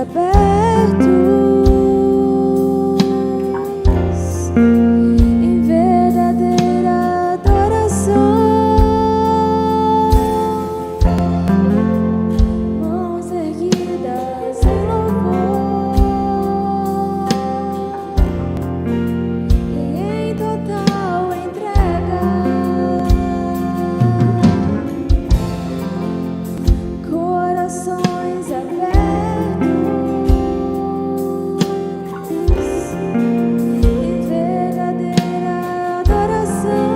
abertos em verdadeira adoração, mãos erguidas em louvor e em total entrega, corações abertos em verdadeira adoração,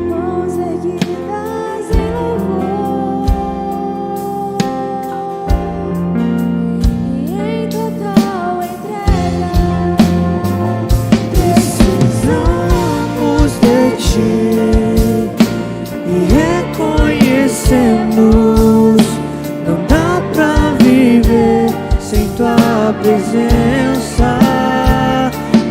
mãos erguidas em louvor e em total entrega. Precisamos de ti e reconhecemos, não dá pra viver sem tua presença.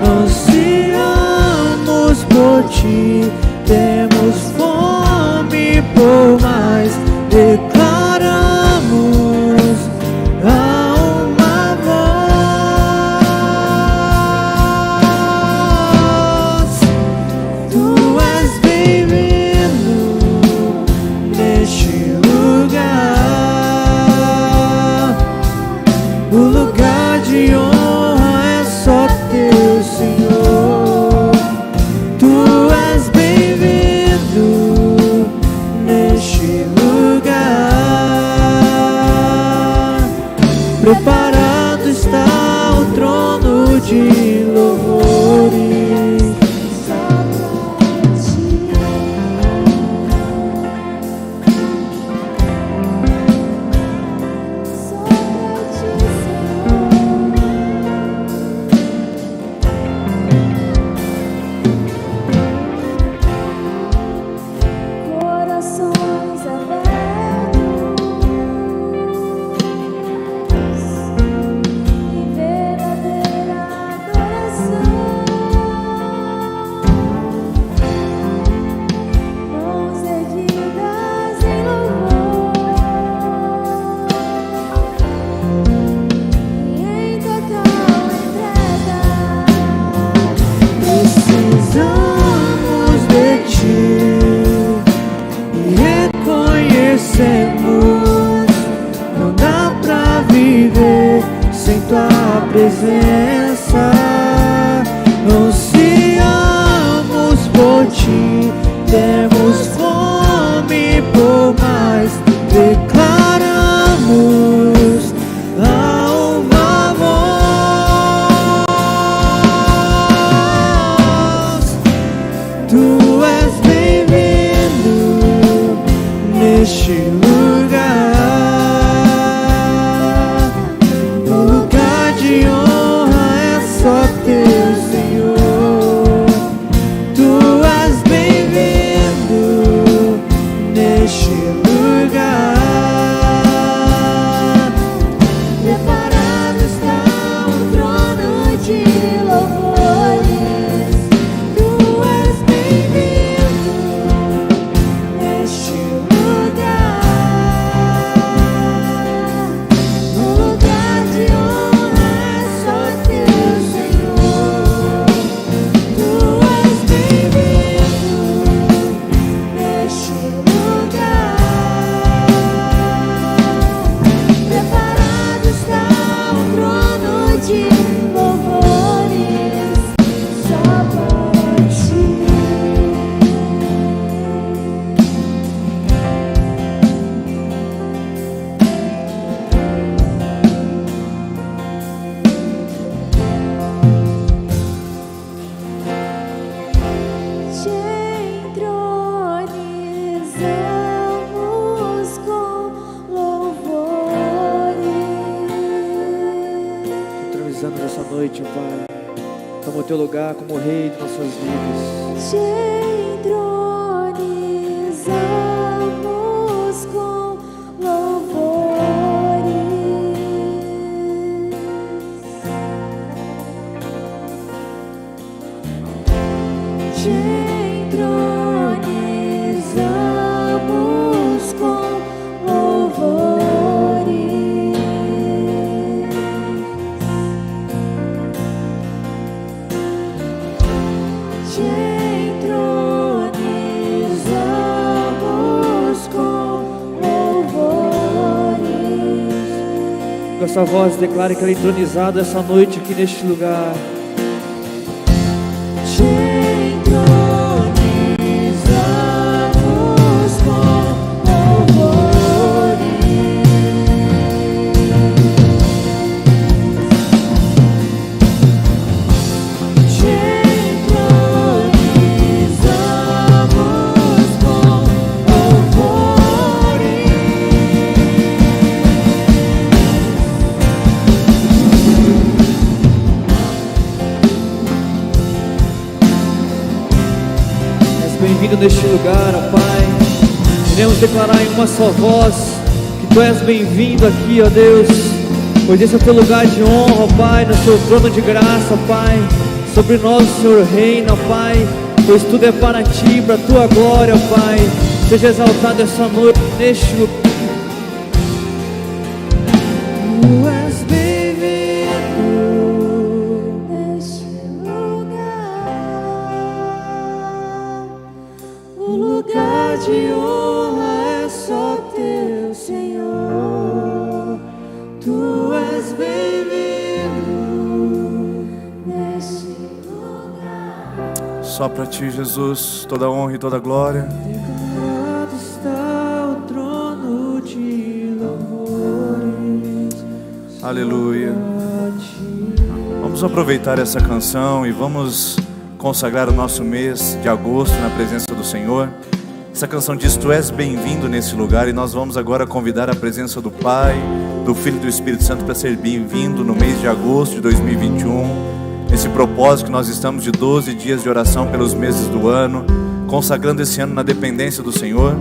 Ansiamos por ti, temos fome por mais, declaramos a uma voz: tu és bem-vindo neste lugar. O lugar de honra é só teu, Senhor. Tu és bem-vindo neste lugar. Preparado está o trono de louvores. Só pra ti, só pra ti, Senhor. Corações abertos em verdadeira adoração, mãos erguidas em louvor e em total entrega. Precisamos de ti e reconhecemos, não dá pra viver sem tua presença. Ansiamos por ti, temos fome por mais, declaramos a uma voz: tu és bem-vindo neste lugar. O lugar de honra é só teu, Senhor. Tu és bem-vindo neste lugar. Preparado está o trono de louvores. Tu és bem-vindo neste lugar. O lugar de honra é só teu, Senhor. Tu és bem-vindo neste lugar. Preparado está o trono de louvores, só para ti. Te entronizamos com louvores. Entronizando nessa noite, Pai. Toma o teu lugar como Rei de nossas vidas. Te entronizamos com louvores. Te entronizamos com louvores. a sua voz, declare que Ele é entronizado essa noite aqui neste lugar. Te entronizamos com louvores. Te entronizamos com louvores. Bem-vindo neste lugar, ó Pai. Queremos declarar em uma só voz que Tu és bem-vindo aqui, ó Deus, pois esse é o Teu lugar de honra, ó Pai, no Seu trono de graça, ó Pai. Sobre nós o Senhor reina, ó Pai, pois tudo é para Ti, para a Tua glória, ó Pai. Seja exaltado essa noite neste lugar. Tu és bem-vindo Neste lugar, o lugar de honra é só Teu, Senhor. Tu és bem-vindo neste lugar. Só para Ti, Jesus, toda honra e toda glória. Declarado está o trono de louvores. Aleluia. A Ti. Vamos aproveitar essa canção e vamos consagrar o nosso mês de agosto na presença do Senhor. Essa canção diz: Tu és bem-vindo nesse lugar, e nós vamos agora convidar a presença do Pai, do Filho e do Espírito Santo para ser bem-vindo no mês de agosto de 2021. Esse propósito que nós estamos de 12 dias de oração pelos meses do ano, consagrando esse ano na dependência do Senhor.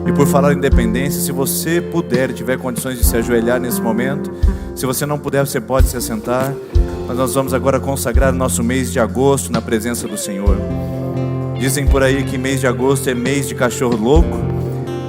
E por falar em dependência, se você puder e tiver condições de se ajoelhar nesse momento, se você não puder, você pode se assentar. Mas nós vamos agora consagrar o nosso mês de agosto na presença do Senhor. Dizem por aí que mês de agosto é mês de cachorro louco,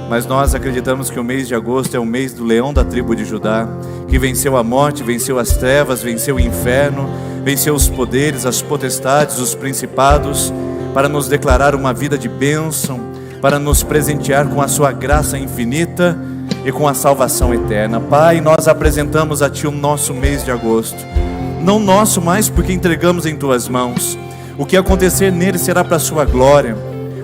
mas nós acreditamos que o mês de agosto é o mês do leão da tribo de Judá, que venceu a morte, venceu as trevas, venceu o inferno, venceu os poderes, as potestades, os principados, para nos declarar uma vida de bênção, para nos presentear com a sua graça infinita e com a salvação eterna. Pai, nós apresentamos a Ti o nosso mês de agosto, não nosso mais, porque entregamos em Tuas mãos. O que acontecer nele será para a Sua glória.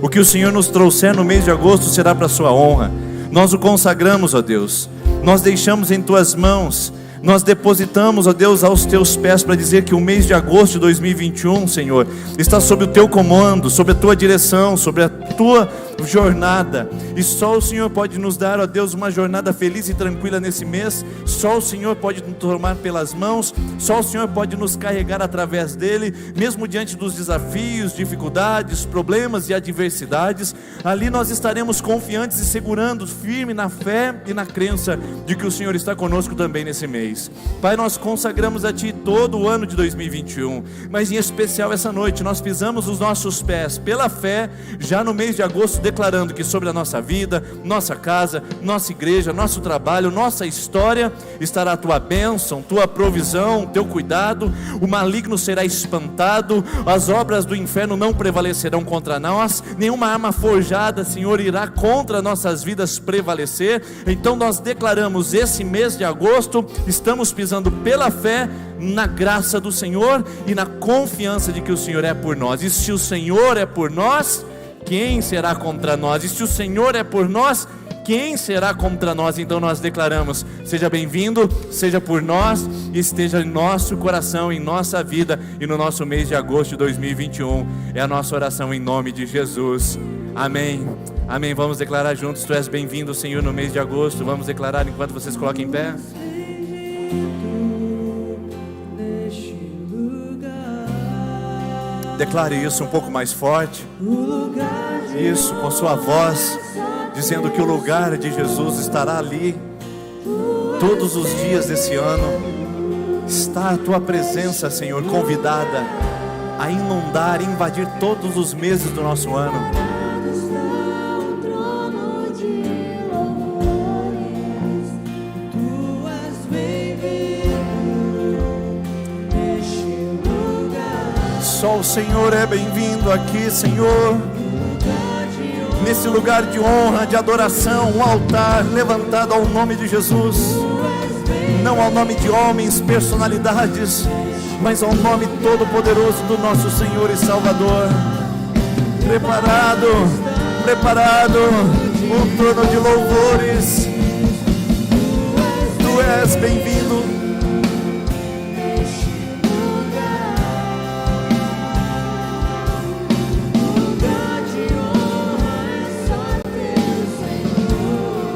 O que o Senhor nos trouxer no mês de agosto será para a Sua honra. Nós o consagramos, ó Deus. Nós deixamos em Tuas mãos. Nós depositamos, ó Deus, aos Teus pés, para dizer que o mês de agosto de 2021, Senhor, está sob o Teu comando, sob a Tua direção, sobre a Tua jornada. E só o Senhor pode nos dar, ó Deus, uma jornada feliz e tranquila nesse mês. Só o Senhor pode nos tomar pelas mãos. Só o Senhor pode nos carregar através dele, mesmo diante dos desafios, dificuldades, problemas e adversidades. Ali nós estaremos confiantes e segurando firme na fé e na crença de que o Senhor está conosco também nesse mês. Pai, nós consagramos a Ti todo o ano de 2021, mas em especial essa noite nós pisamos os nossos pés pela fé, já no mês de agosto, declarando que sobre a nossa vida, nossa casa, nossa igreja, nosso trabalho, nossa história, estará a Tua bênção, Tua provisão, Teu cuidado. O maligno será espantado, as obras do inferno não prevalecerão contra nós, nenhuma arma forjada, Senhor, irá contra nossas vidas prevalecer. Então nós declaramos esse mês de agosto, estamos pisando pela fé na graça do Senhor e na confiança de que o Senhor é por nós. E se o Senhor é por nós, quem será contra nós? E se o Senhor é por nós, quem será contra nós? Então nós declaramos: seja bem-vindo, seja por nós, esteja em nosso coração, em nossa vida e no nosso mês de agosto de 2021. É a nossa oração em nome de Jesus. Amém. Amém. Vamos declarar juntos: Tu és bem-vindo, Senhor, no mês de agosto. Vamos declarar enquanto vocês colocam em pé. Declare isso um pouco mais forte. Isso, com sua voz, dizendo que o lugar de Jesus estará ali todos os dias desse ano. Está a Tua presença, Senhor, convidada a inundar, invadir todos os meses do nosso ano. Só o Senhor é bem-vindo aqui, Senhor. Nesse lugar de honra, de adoração, um altar levantado ao nome de Jesus. não ao nome de homens, personalidades, mas ao nome todo-poderoso do nosso Senhor e Salvador. Preparado, um trono de louvores. Tu és bem-vindo.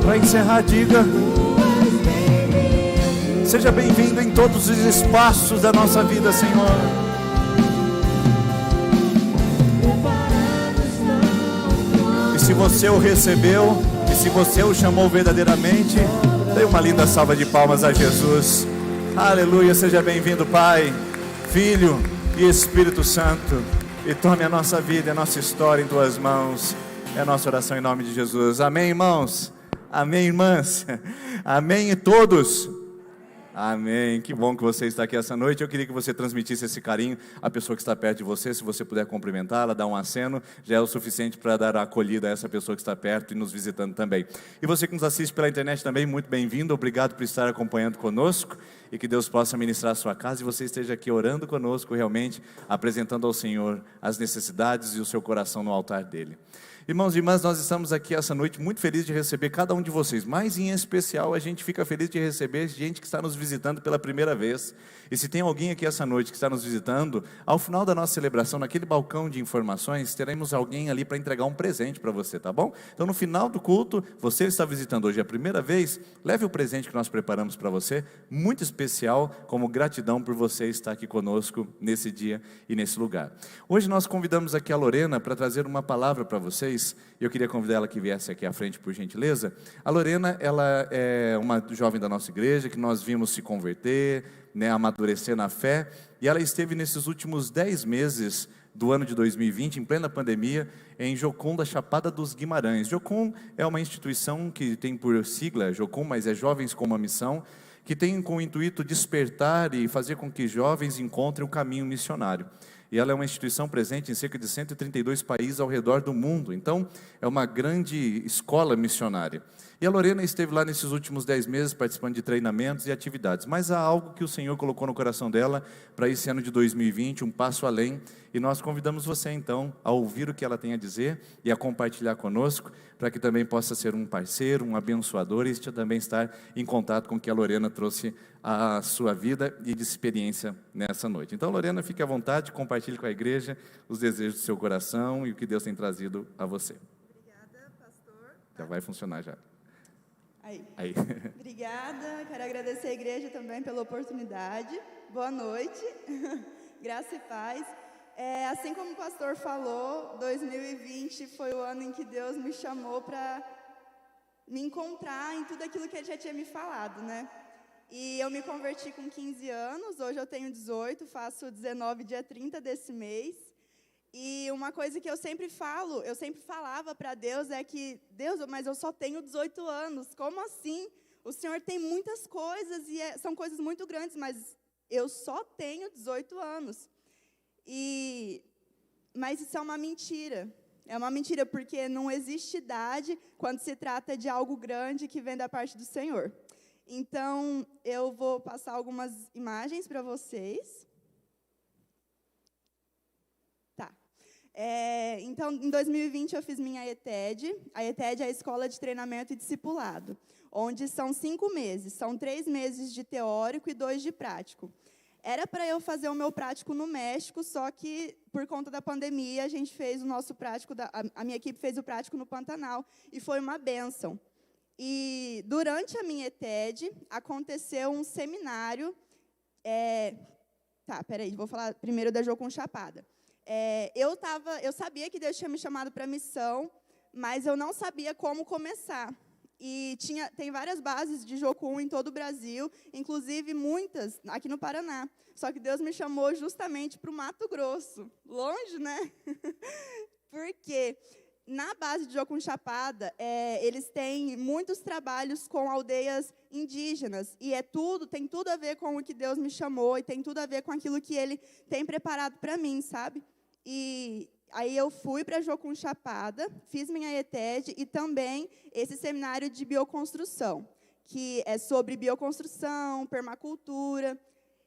Para encerrar, diga: seja bem-vindo em todos os espaços da nossa vida, Senhor. E se você o recebeu, e se você o chamou verdadeiramente, dê uma linda salva de palmas a Jesus. Aleluia, seja bem-vindo, Pai, Filho e Espírito Santo. E tome a nossa vida, a nossa história em Tuas mãos. É a nossa oração em nome de Jesus. Amém, irmãos? Amém, irmãs? Amém, todos? Amém, que bom que você está aqui essa noite. Eu queria que você transmitisse esse carinho à pessoa que está perto de você. Se você puder cumprimentá-la, dar um aceno, já é o suficiente para dar a acolhida a essa pessoa que está perto e nos visitando também. E você que nos assiste pela internet também, muito bem-vindo. Obrigado por estar acompanhando conosco. E que Deus possa ministrar a sua casa e você esteja aqui orando conosco, realmente apresentando ao Senhor as necessidades e o seu coração no altar dele. Irmãos e irmãs, nós estamos aqui essa noite muito felizes de receber cada um de vocês, mas em especial a gente fica feliz de receber gente que está nos visitando pela primeira vez. E se tem alguém aqui essa noite que está nos visitando, ao final da nossa celebração, naquele balcão de informações, teremos alguém ali para entregar um presente para você, tá bom? Então no final do culto, você está visitando hoje a primeira vez, leve o presente que nós preparamos para você, muito especial, como gratidão por você estar aqui conosco nesse dia e nesse lugar. Hoje nós convidamos aqui a Lorena para trazer uma palavra para vocês. Eu queria convidar ela que viesse aqui à frente, por gentileza. A Lorena, ela é uma jovem da nossa igreja, que nós vimos se converter, amadurecer na fé, e ela esteve nesses últimos 10 meses do ano de 2020, em plena pandemia, em Jocum da Chapada dos Guimarães. Jocum é uma instituição que tem por sigla Jocum, mas é Jovens com uma Missão, que tem com o intuito despertar e fazer com que jovens encontrem o caminho missionário. E ela é uma instituição presente em cerca de 132 países ao redor do mundo. Então, é uma grande escola missionária. E a Lorena esteve lá nesses últimos 10 meses participando de treinamentos e atividades. Mas há algo que o Senhor colocou no coração dela para esse ano de 2020, um passo além. E nós convidamos você, então, a ouvir o que ela tem a dizer e a compartilhar conosco, para que também possa ser um parceiro, um abençoador, e também estar em contato com o que a Lorena trouxe à sua vida e de experiência nessa noite. Então, Lorena, fique à vontade, compartilhe com a igreja os desejos do seu coração e o que Deus tem trazido a você. Obrigada, pastor. Já vai funcionar já. Aí. Obrigada, quero agradecer a igreja também pela oportunidade. Boa noite, graça e paz. Assim como o pastor falou, 2020 foi o ano em que Deus me chamou para me encontrar em tudo aquilo que Ele já tinha me falado, né? E eu me converti com 15 anos, hoje eu tenho 18, faço 19 dia 30 desse mês. E uma coisa que eu sempre falava para Deus é que, Deus, mas eu só tenho 18 anos, como assim? O Senhor tem muitas coisas e são coisas muito grandes, mas eu só tenho 18 anos. Mas isso é uma mentira porque não existe idade quando se trata de algo grande que vem da parte do Senhor. Então, eu vou passar algumas imagens para vocês. Então, em 2020 eu fiz minha ETED. A ETED é a Escola de Treinamento e Discipulado, onde são 5 meses, são 3 meses de teórico e 2 de prático. Era para eu fazer o meu prático no México, só que por conta da pandemia a gente fez o nosso prático, a minha equipe fez o prático no Pantanal e foi uma bênção. E durante a minha ETED aconteceu um seminário. Vou falar primeiro da Jocum Chapada. Eu sabia que Deus tinha me chamado para a missão, mas eu não sabia como começar. E tem várias bases de Jocum em todo o Brasil, inclusive muitas aqui no Paraná. Só que Deus me chamou justamente para o Mato Grosso. Longe, né? Porque na base de Jocum Chapada, eles têm muitos trabalhos com aldeias indígenas. E tem tudo a ver com o que Deus me chamou e tem tudo a ver com aquilo que Ele tem preparado para mim, sabe? E aí eu fui para Jocum Chapada, fiz minha ETED e também esse seminário de bioconstrução, que é sobre bioconstrução, permacultura,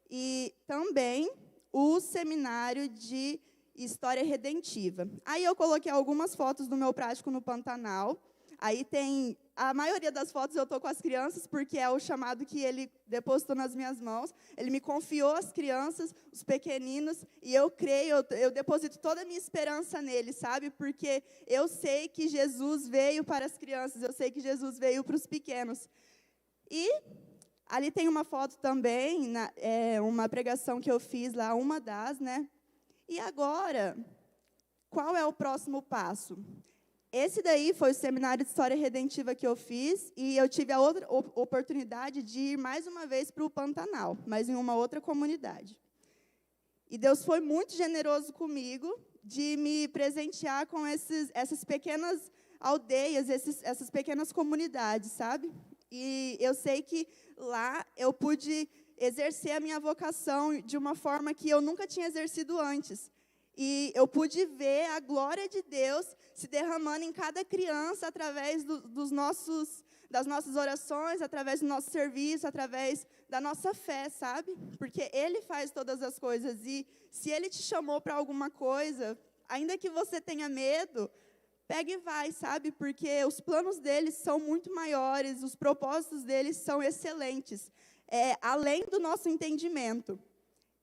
e também o seminário de História Redentiva. Aí eu coloquei algumas fotos do meu prático no Pantanal. Aí tem, a maioria das fotos eu estou com as crianças, porque é o chamado que ele depositou nas minhas mãos. Ele me confiou as crianças, os pequeninos, e eu creio, eu deposito toda a minha esperança nele, sabe? Porque eu sei que Jesus veio para as crianças, eu sei que Jesus veio para os pequenos. E ali tem uma foto também, uma pregação que eu fiz lá, uma das, né? E agora, qual é o próximo passo? Esse daí foi o seminário de História Redentiva que eu fiz, e eu tive a outra oportunidade de ir mais uma vez para o Pantanal, mas em uma outra comunidade. E Deus foi muito generoso comigo de me presentear com essas pequenas aldeias, essas pequenas comunidades, sabe? E eu sei que lá eu pude exercer a minha vocação de uma forma que eu nunca tinha exercido antes. E eu pude ver a glória de Deus se derramando em cada criança através das nossas orações, através do nosso serviço, através da nossa fé, sabe? Porque Ele faz todas as coisas. E se Ele te chamou para alguma coisa, ainda que você tenha medo, pega e vai, sabe? Porque os planos deles são muito maiores, os propósitos deles são excelentes, além do nosso entendimento.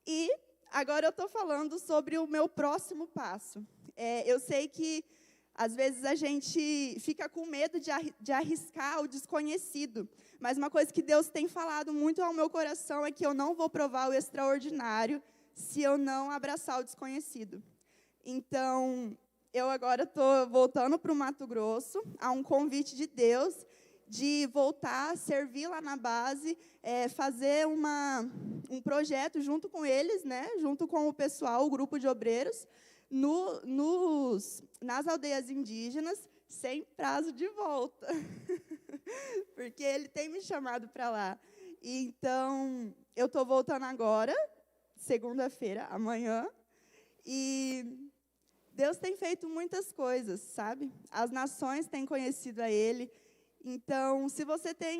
E agora eu estou falando sobre o meu próximo passo. Eu sei que, às vezes, a gente fica com medo de arriscar o desconhecido, mas uma coisa que Deus tem falado muito ao meu coração é que eu não vou provar o extraordinário se eu não abraçar o desconhecido. Então, eu agora estou voltando para o Mato Grosso, a um convite de Deus, de voltar a servir lá na base, fazer um projeto junto com eles, né, junto com o pessoal, o grupo de obreiros, nas aldeias indígenas, sem prazo de volta, porque Ele tem me chamado para lá. Então, eu estou voltando agora, segunda-feira, amanhã, e Deus tem feito muitas coisas, sabe? As nações têm conhecido a Ele. Então,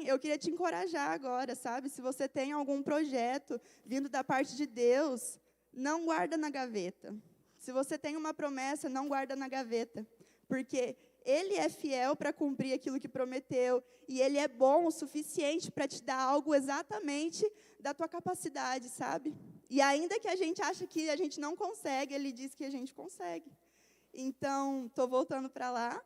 eu queria te encorajar agora, sabe? Se você tem algum projeto vindo da parte de Deus, não guarda na gaveta. Se você tem uma promessa, não guarda na gaveta. Porque Ele é fiel para cumprir aquilo que prometeu. E Ele é bom o suficiente para te dar algo exatamente da tua capacidade, sabe? E ainda que a gente ache que a gente não consegue, Ele diz que a gente consegue. Então, estou voltando para lá.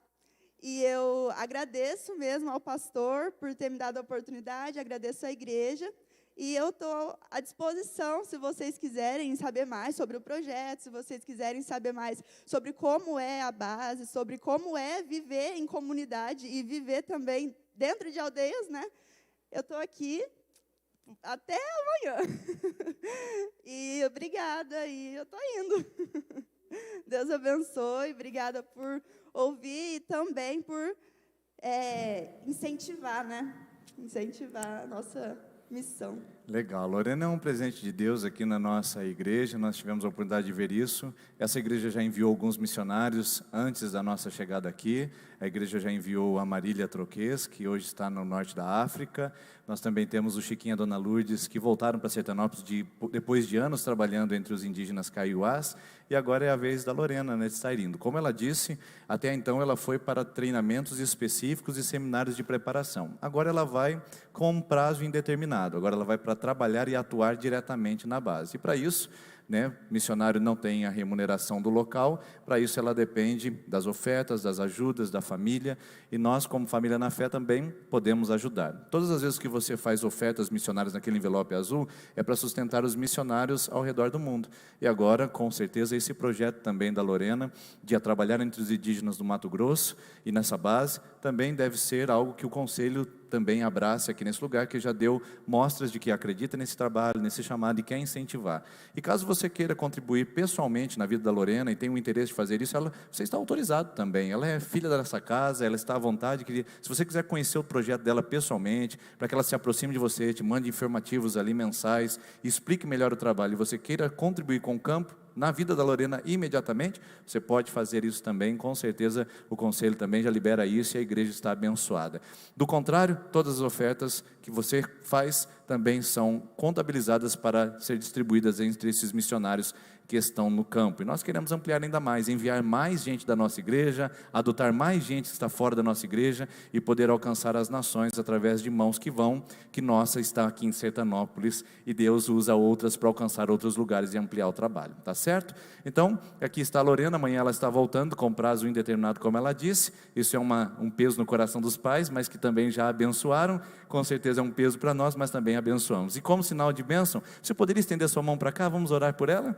E eu agradeço mesmo ao pastor por ter me dado a oportunidade, agradeço à igreja. E eu estou à disposição, se vocês quiserem saber mais sobre o projeto, se vocês quiserem saber mais sobre como é a base, sobre como é viver em comunidade e viver também dentro de aldeias, né? Eu estou aqui até amanhã. E obrigada, e eu estou indo. Deus abençoe, obrigada por ouvir e também por incentivar, né? Incentivar a nossa missão. Legal, Lorena é um presente de Deus aqui na nossa igreja, nós tivemos a oportunidade de ver isso. Essa igreja já enviou alguns missionários antes da nossa chegada aqui. A igreja já enviou a Marília Troques, que hoje está no norte da África. Nós também temos o Chiquinho e a Dona Lourdes, que voltaram para Sertanópolis depois de anos trabalhando entre os indígenas caiuás. E agora é a vez da Lorena, né, de estar indo. Como ela disse, até então ela foi para treinamentos específicos e seminários de preparação. Agora ela vai com um prazo indeterminado. Agora ela vai para trabalhar e atuar diretamente na base. E para isso, né, missionário não tem a remuneração do local, para isso ela depende das ofertas, das ajudas, da família, e nós, como família na fé, também podemos ajudar. Todas as vezes que você faz ofertas missionárias naquele envelope azul, é para sustentar os missionários ao redor do mundo. E agora, com certeza, esse projeto também da Lorena, de trabalhar entre os indígenas do Mato Grosso, e nessa base, também deve ser algo que o Conselho também abrace aqui nesse lugar, que já deu mostras de que acredita nesse trabalho, nesse chamado e quer incentivar. E caso você queira contribuir pessoalmente na vida da Lorena e tenha o interesse de fazer isso, você está autorizado também. Ela é filha dessa casa, ela está à vontade. Se você quiser conhecer o projeto dela pessoalmente, para que ela se aproxime de você, te mande informativos ali mensais, explique melhor o trabalho, e você queira contribuir com o campo, na vida da Lorena imediatamente, você pode fazer isso também, com certeza o conselho também já libera isso e a igreja está abençoada. Do contrário, todas as ofertas que você faz também são contabilizadas para ser distribuídas entre esses missionários que estão no campo. E nós queremos ampliar ainda mais, enviar mais gente da nossa igreja, adotar mais gente que está fora da nossa igreja e poder alcançar as nações através de mãos que vão, que nossa está aqui em Sertanópolis e Deus usa outras para alcançar outros lugares e ampliar o trabalho, tá certo? Então, aqui está a Lorena, amanhã ela está voltando com prazo indeterminado, como ela disse. Isso é um peso no coração dos pais, mas que também já abençoaram, com certeza é um peso para nós, mas também abençoamos. E como sinal de bênção, você poderia estender sua mão para cá, vamos orar por ela?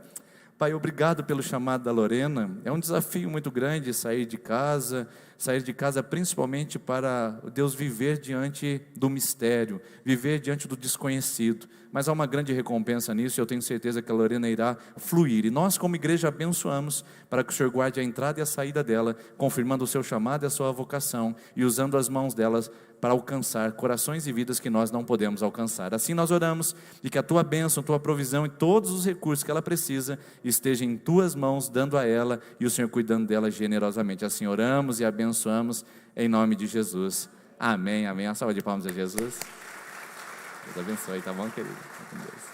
Pai, obrigado pelo chamado da Lorena. É um desafio muito grande sair de casa principalmente para Deus viver diante do mistério, viver diante do desconhecido. Mas há uma grande recompensa nisso e eu tenho certeza que a Lorena irá fluir. E nós como igreja abençoamos para que o Senhor guarde a entrada e a saída dela, confirmando o seu chamado e a sua vocação e usando as mãos delas para alcançar corações e vidas que nós não podemos alcançar. Assim nós oramos e que a tua bênção, tua provisão e todos os recursos que ela precisa estejam em tuas mãos, dando a ela e o Senhor cuidando dela generosamente. Assim oramos e abençoamos em nome de Jesus. Amém, amém. Uma salva de palmas a Jesus. Deus abençoe, tá bom, querido? Com Deus.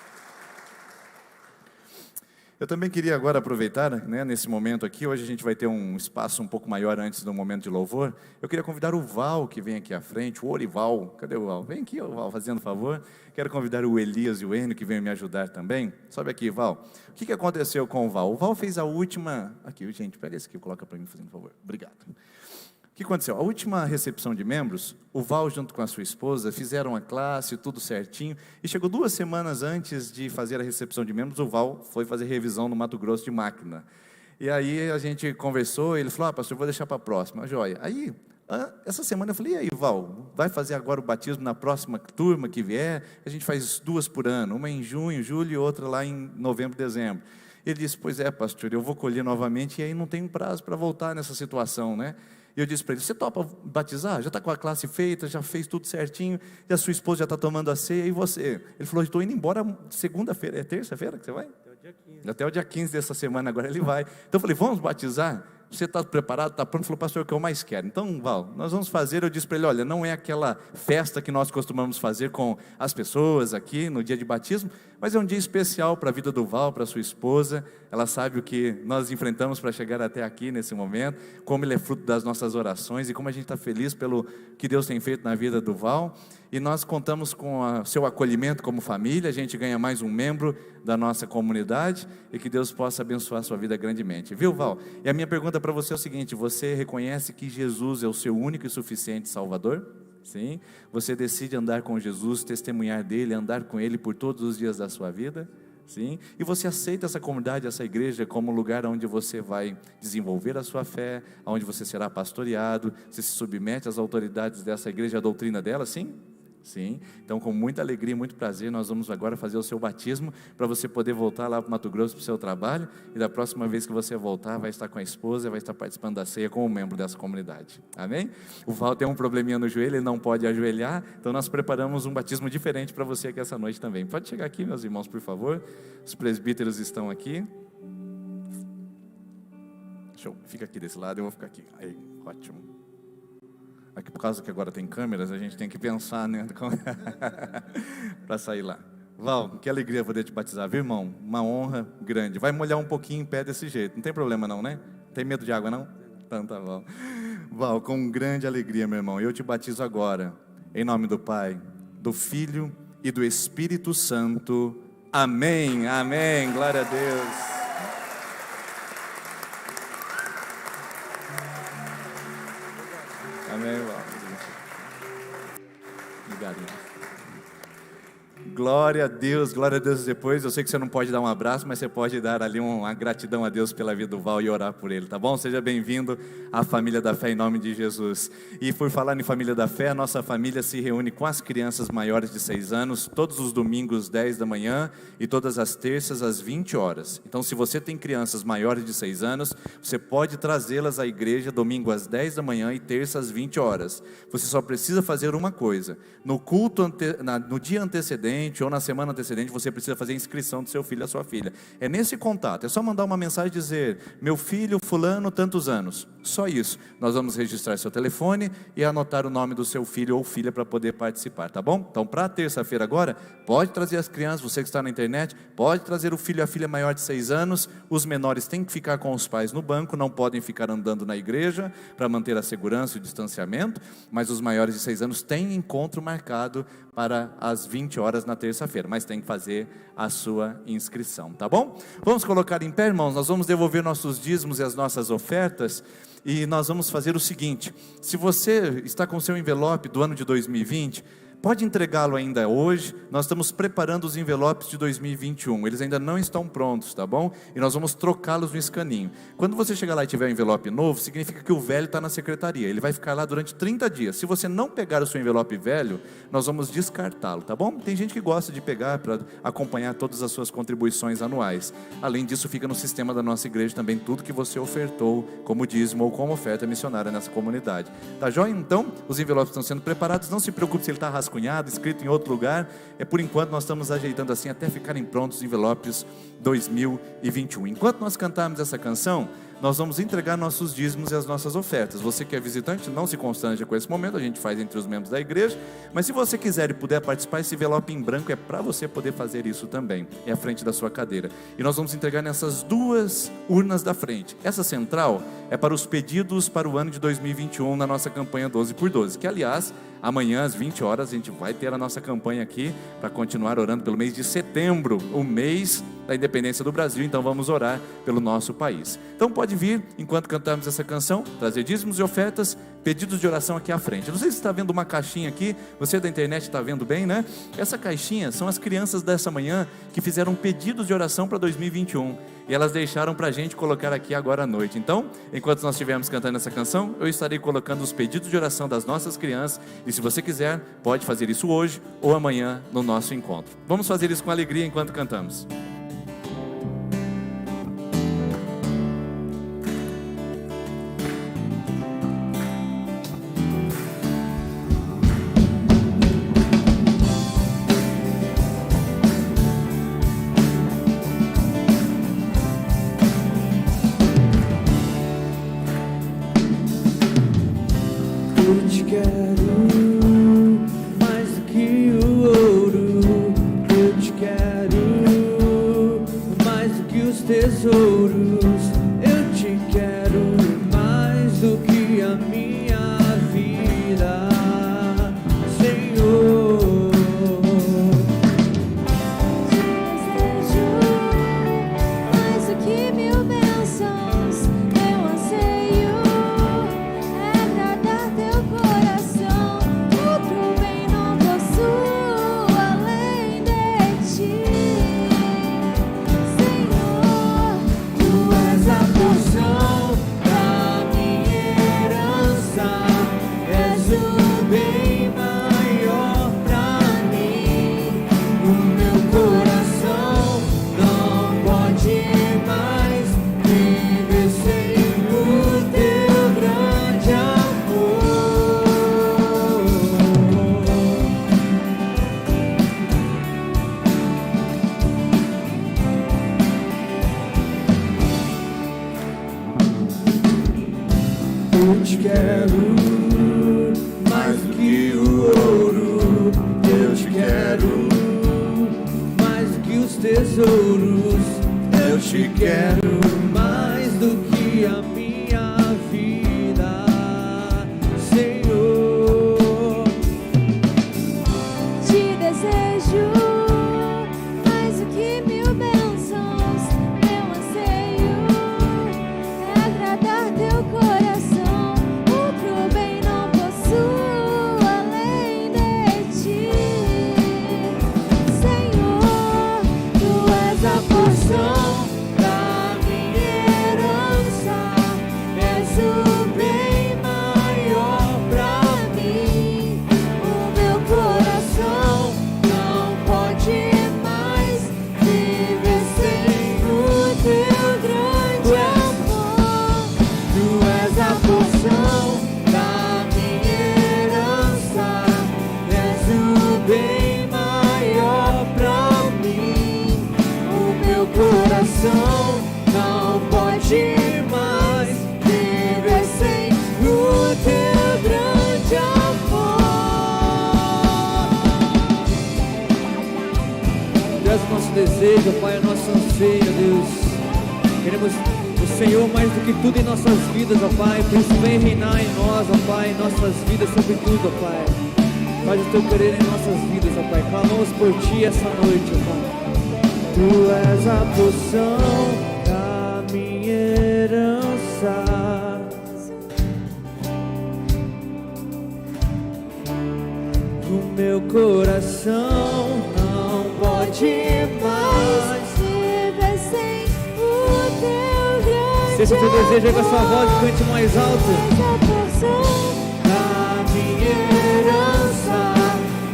Eu também queria agora aproveitar, nesse momento aqui, hoje a gente vai ter um espaço um pouco maior antes do momento de louvor. Eu queria convidar o Val, que vem aqui à frente, o Orival. Cadê o Val? Vem aqui, o Val, fazendo favor. Quero convidar o Elias e o Enio, que vêm me ajudar também. Sobe aqui, Val. O que aconteceu com o Val? O Val fez a última... Aqui, gente, pega esse aqui, coloca para mim, fazendo favor. Obrigado. O que aconteceu? A última recepção de membros, o Val junto com a sua esposa fizeram a classe, tudo certinho, e chegou 2 semanas antes de fazer a recepção de membros, o Val foi fazer revisão no Mato Grosso de máquina. E aí a gente conversou, ele falou, pastor, vou deixar para a próxima, joia. Aí, essa semana eu falei, e aí, Val, vai fazer agora o batismo na próxima turma que vier? A gente faz 2 por ano, uma em junho, julho e outra lá em novembro, dezembro. Ele disse, pois é, pastor, eu vou colher novamente e aí não tem prazo para voltar nessa situação, né? E eu disse para ele, você topa batizar? Já está com a classe feita, já fez tudo certinho, e a sua esposa já está tomando a ceia, e você? Ele falou, estou indo embora segunda-feira, é terça-feira que você vai? Até o dia 15. Até o dia 15 dessa semana agora ele vai. Então eu falei, vamos batizar? Você está preparado, está pronto? Ele falou, pastor, é o que eu mais quero. Então, Val, nós vamos fazer. Eu disse para ele, olha, não é aquela festa que nós costumamos fazer com as pessoas aqui no dia de batismo, mas é um dia especial para a vida do Val, para a sua esposa. Ela sabe o que nós enfrentamos para chegar até aqui nesse momento, como ele é fruto das nossas orações e como a gente está feliz pelo que Deus tem feito na vida do Val. E nós contamos com o seu acolhimento como família, a gente ganha mais um membro da nossa comunidade e que Deus possa abençoar a sua vida grandemente. Viu, Val? E a minha pergunta para você é o seguinte, você reconhece que Jesus é o seu único e suficiente Salvador? Sim? Você decide andar com Jesus, testemunhar dele, andar com ele por todos os dias da sua vida? Sim? E você aceita essa comunidade, essa igreja como lugar onde você vai desenvolver a sua fé, onde você será pastoreado, você se submete às autoridades dessa igreja, à doutrina dela, sim? Sim, então com muita alegria e muito prazer nós vamos agora fazer o seu batismo para você poder voltar lá para o Mato Grosso para o seu trabalho e da próxima vez que você voltar vai estar com a esposa, vai estar participando da ceia como membro dessa comunidade, amém? O Val tem um probleminha no joelho, ele não pode ajoelhar, então nós preparamos um batismo diferente para você aqui essa noite também. Pode chegar aqui, meus irmãos, por favor, os presbíteros estão aqui. Show, fica aqui desse lado, eu vou ficar aqui, aí, ótimo. Aqui, por causa que agora tem câmeras, a gente tem que pensar, né? Para sair lá. Val, que alegria poder te batizar, viu, irmão? Uma honra grande. Vai molhar um pouquinho em pé desse jeito, não tem problema não, né? Tem medo de água não? Então tá bom. Val, com grande alegria, meu irmão, eu te batizo agora, em nome do Pai, do Filho e do Espírito Santo. Amém, amém, glória a Deus. Amém, irmão. Obrigado. Glória a Deus depois. Eu sei que você não pode dar um abraço, mas você pode dar ali uma gratidão a Deus pela vida do Val e orar por ele, tá bom? Seja bem-vindo à família da fé em nome de Jesus. E por falar em família da fé, a nossa família se reúne com as crianças maiores de 6 anos, todos os domingos 10 da manhã e todas as terças às 20 horas. Então se você tem crianças maiores de 6 anos, você pode trazê-las à igreja domingo às 10 da manhã e terça às 20 horas. Você só precisa fazer uma coisa, no culto, no dia antecedente, antecedente ou na semana antecedente, você precisa fazer a inscrição do seu filho, da sua filha. É nesse contato, é só mandar uma mensagem e dizer: meu filho fulano, tantos anos. Só isso. Nós vamos registrar seu telefone e anotar o nome do seu filho ou filha para poder participar, tá bom? Então, para terça-feira agora, pode trazer as crianças, você que está na internet, pode trazer o filho e a filha maior de 6 anos. Os menores têm que ficar com os pais no banco, não podem ficar andando na igreja para manter a segurança e o distanciamento, mas os maiores de 6 anos têm encontro marcado para as 20 horas na terça-feira, mas tem que fazer a sua inscrição, tá bom? Vamos colocar em pé, irmãos, nós vamos devolver nossos dízimos e as nossas ofertas, e nós vamos fazer o seguinte: se você está com seu envelope do ano de 2020, pode entregá-lo ainda hoje. Nós estamos preparando os envelopes de 2021, eles ainda não estão prontos, tá bom? E nós vamos trocá-los no escaninho. Quando você chegar lá e tiver um envelope novo, significa que o velho está na secretaria, ele vai ficar lá durante 30 dias. Se você não pegar o seu envelope velho, nós vamos descartá-lo, tá bom? Tem gente que gosta de pegar para acompanhar todas as suas contribuições anuais. Além disso, fica no sistema da nossa igreja também tudo que você ofertou como dízimo ou como oferta missionária nessa comunidade, tá joia? Então, os envelopes estão sendo preparados, não se preocupe se ele está rascunhado, escrito em outro lugar. Por enquanto nós estamos ajeitando assim até ficarem prontos os envelopes 2021. Enquanto nós cantarmos essa canção, nós vamos entregar nossos dízimos e as nossas ofertas. Você que é visitante, não se constrange com esse momento, a gente faz entre os membros da igreja, mas se você quiser e puder participar, esse envelope em branco é para você poder fazer isso também, é à frente da sua cadeira, e nós vamos entregar nessas duas urnas da frente. Essa central é para os pedidos para o ano de 2021 na nossa campanha 12 por 12, que aliás, amanhã às 20 horas a gente vai ter a nossa campanha aqui para continuar orando pelo mês de setembro, o mês da independência do Brasil. Então vamos orar pelo nosso país. Então pode vir, enquanto cantamos essa canção, trazer dízimos e ofertas, pedidos de oração aqui à frente. Não sei se você está vendo uma caixinha aqui, você da internet está vendo bem, né? Essa caixinha são as crianças dessa manhã que fizeram pedidos de oração para 2021, e elas deixaram para a gente colocar aqui agora à noite. Então, enquanto nós estivermos cantando essa canção, eu estarei colocando os pedidos de oração das nossas crianças, e se você quiser, pode fazer isso hoje ou amanhã no nosso encontro. Vamos fazer isso com alegria enquanto cantamos. Eu te quero mais do que o ouro, eu te quero mais do que os tesouros, eu te quero mais do que a minha vida, Senhor. Mais do que mil bênçãos, eu anseio agradar teu coração. Outro bem não possuo além de ti, Senhor. Tu és a porção da minha herança, és o bem maior pra mim. O meu coração não pode mais viver sem o teu grande amor. Eu te quero mais do que o ouro, eu te quero mais do que os tesouros, eu te quero mais do que a minha vida, Senhor. Te desejo mais do que mil bênçãos, eu anseio agradar teu coração. Outro bem não possuo além de ti, Senhor. Tu és a porção Da pode mais viver sem o teu grande amor. Deus, o nosso desejo, Pai, o nosso anseio, Deus. Queremos o Senhor mais do que tudo em nossas vidas, ó Pai. Por isso vem reinar em nós, ó Pai, em nossas vidas sobre tudo, ó Pai. Faz o teu querer em nossas vidas, ó Pai. Clamamos por Ti essa noite, ó Pai. Tu és a porção da minha herança. O meu coração não pode mais viver sem o teu grande se esse é o teu desejo, aí com a sua voz, cante mais alto. essa porção Da minha herança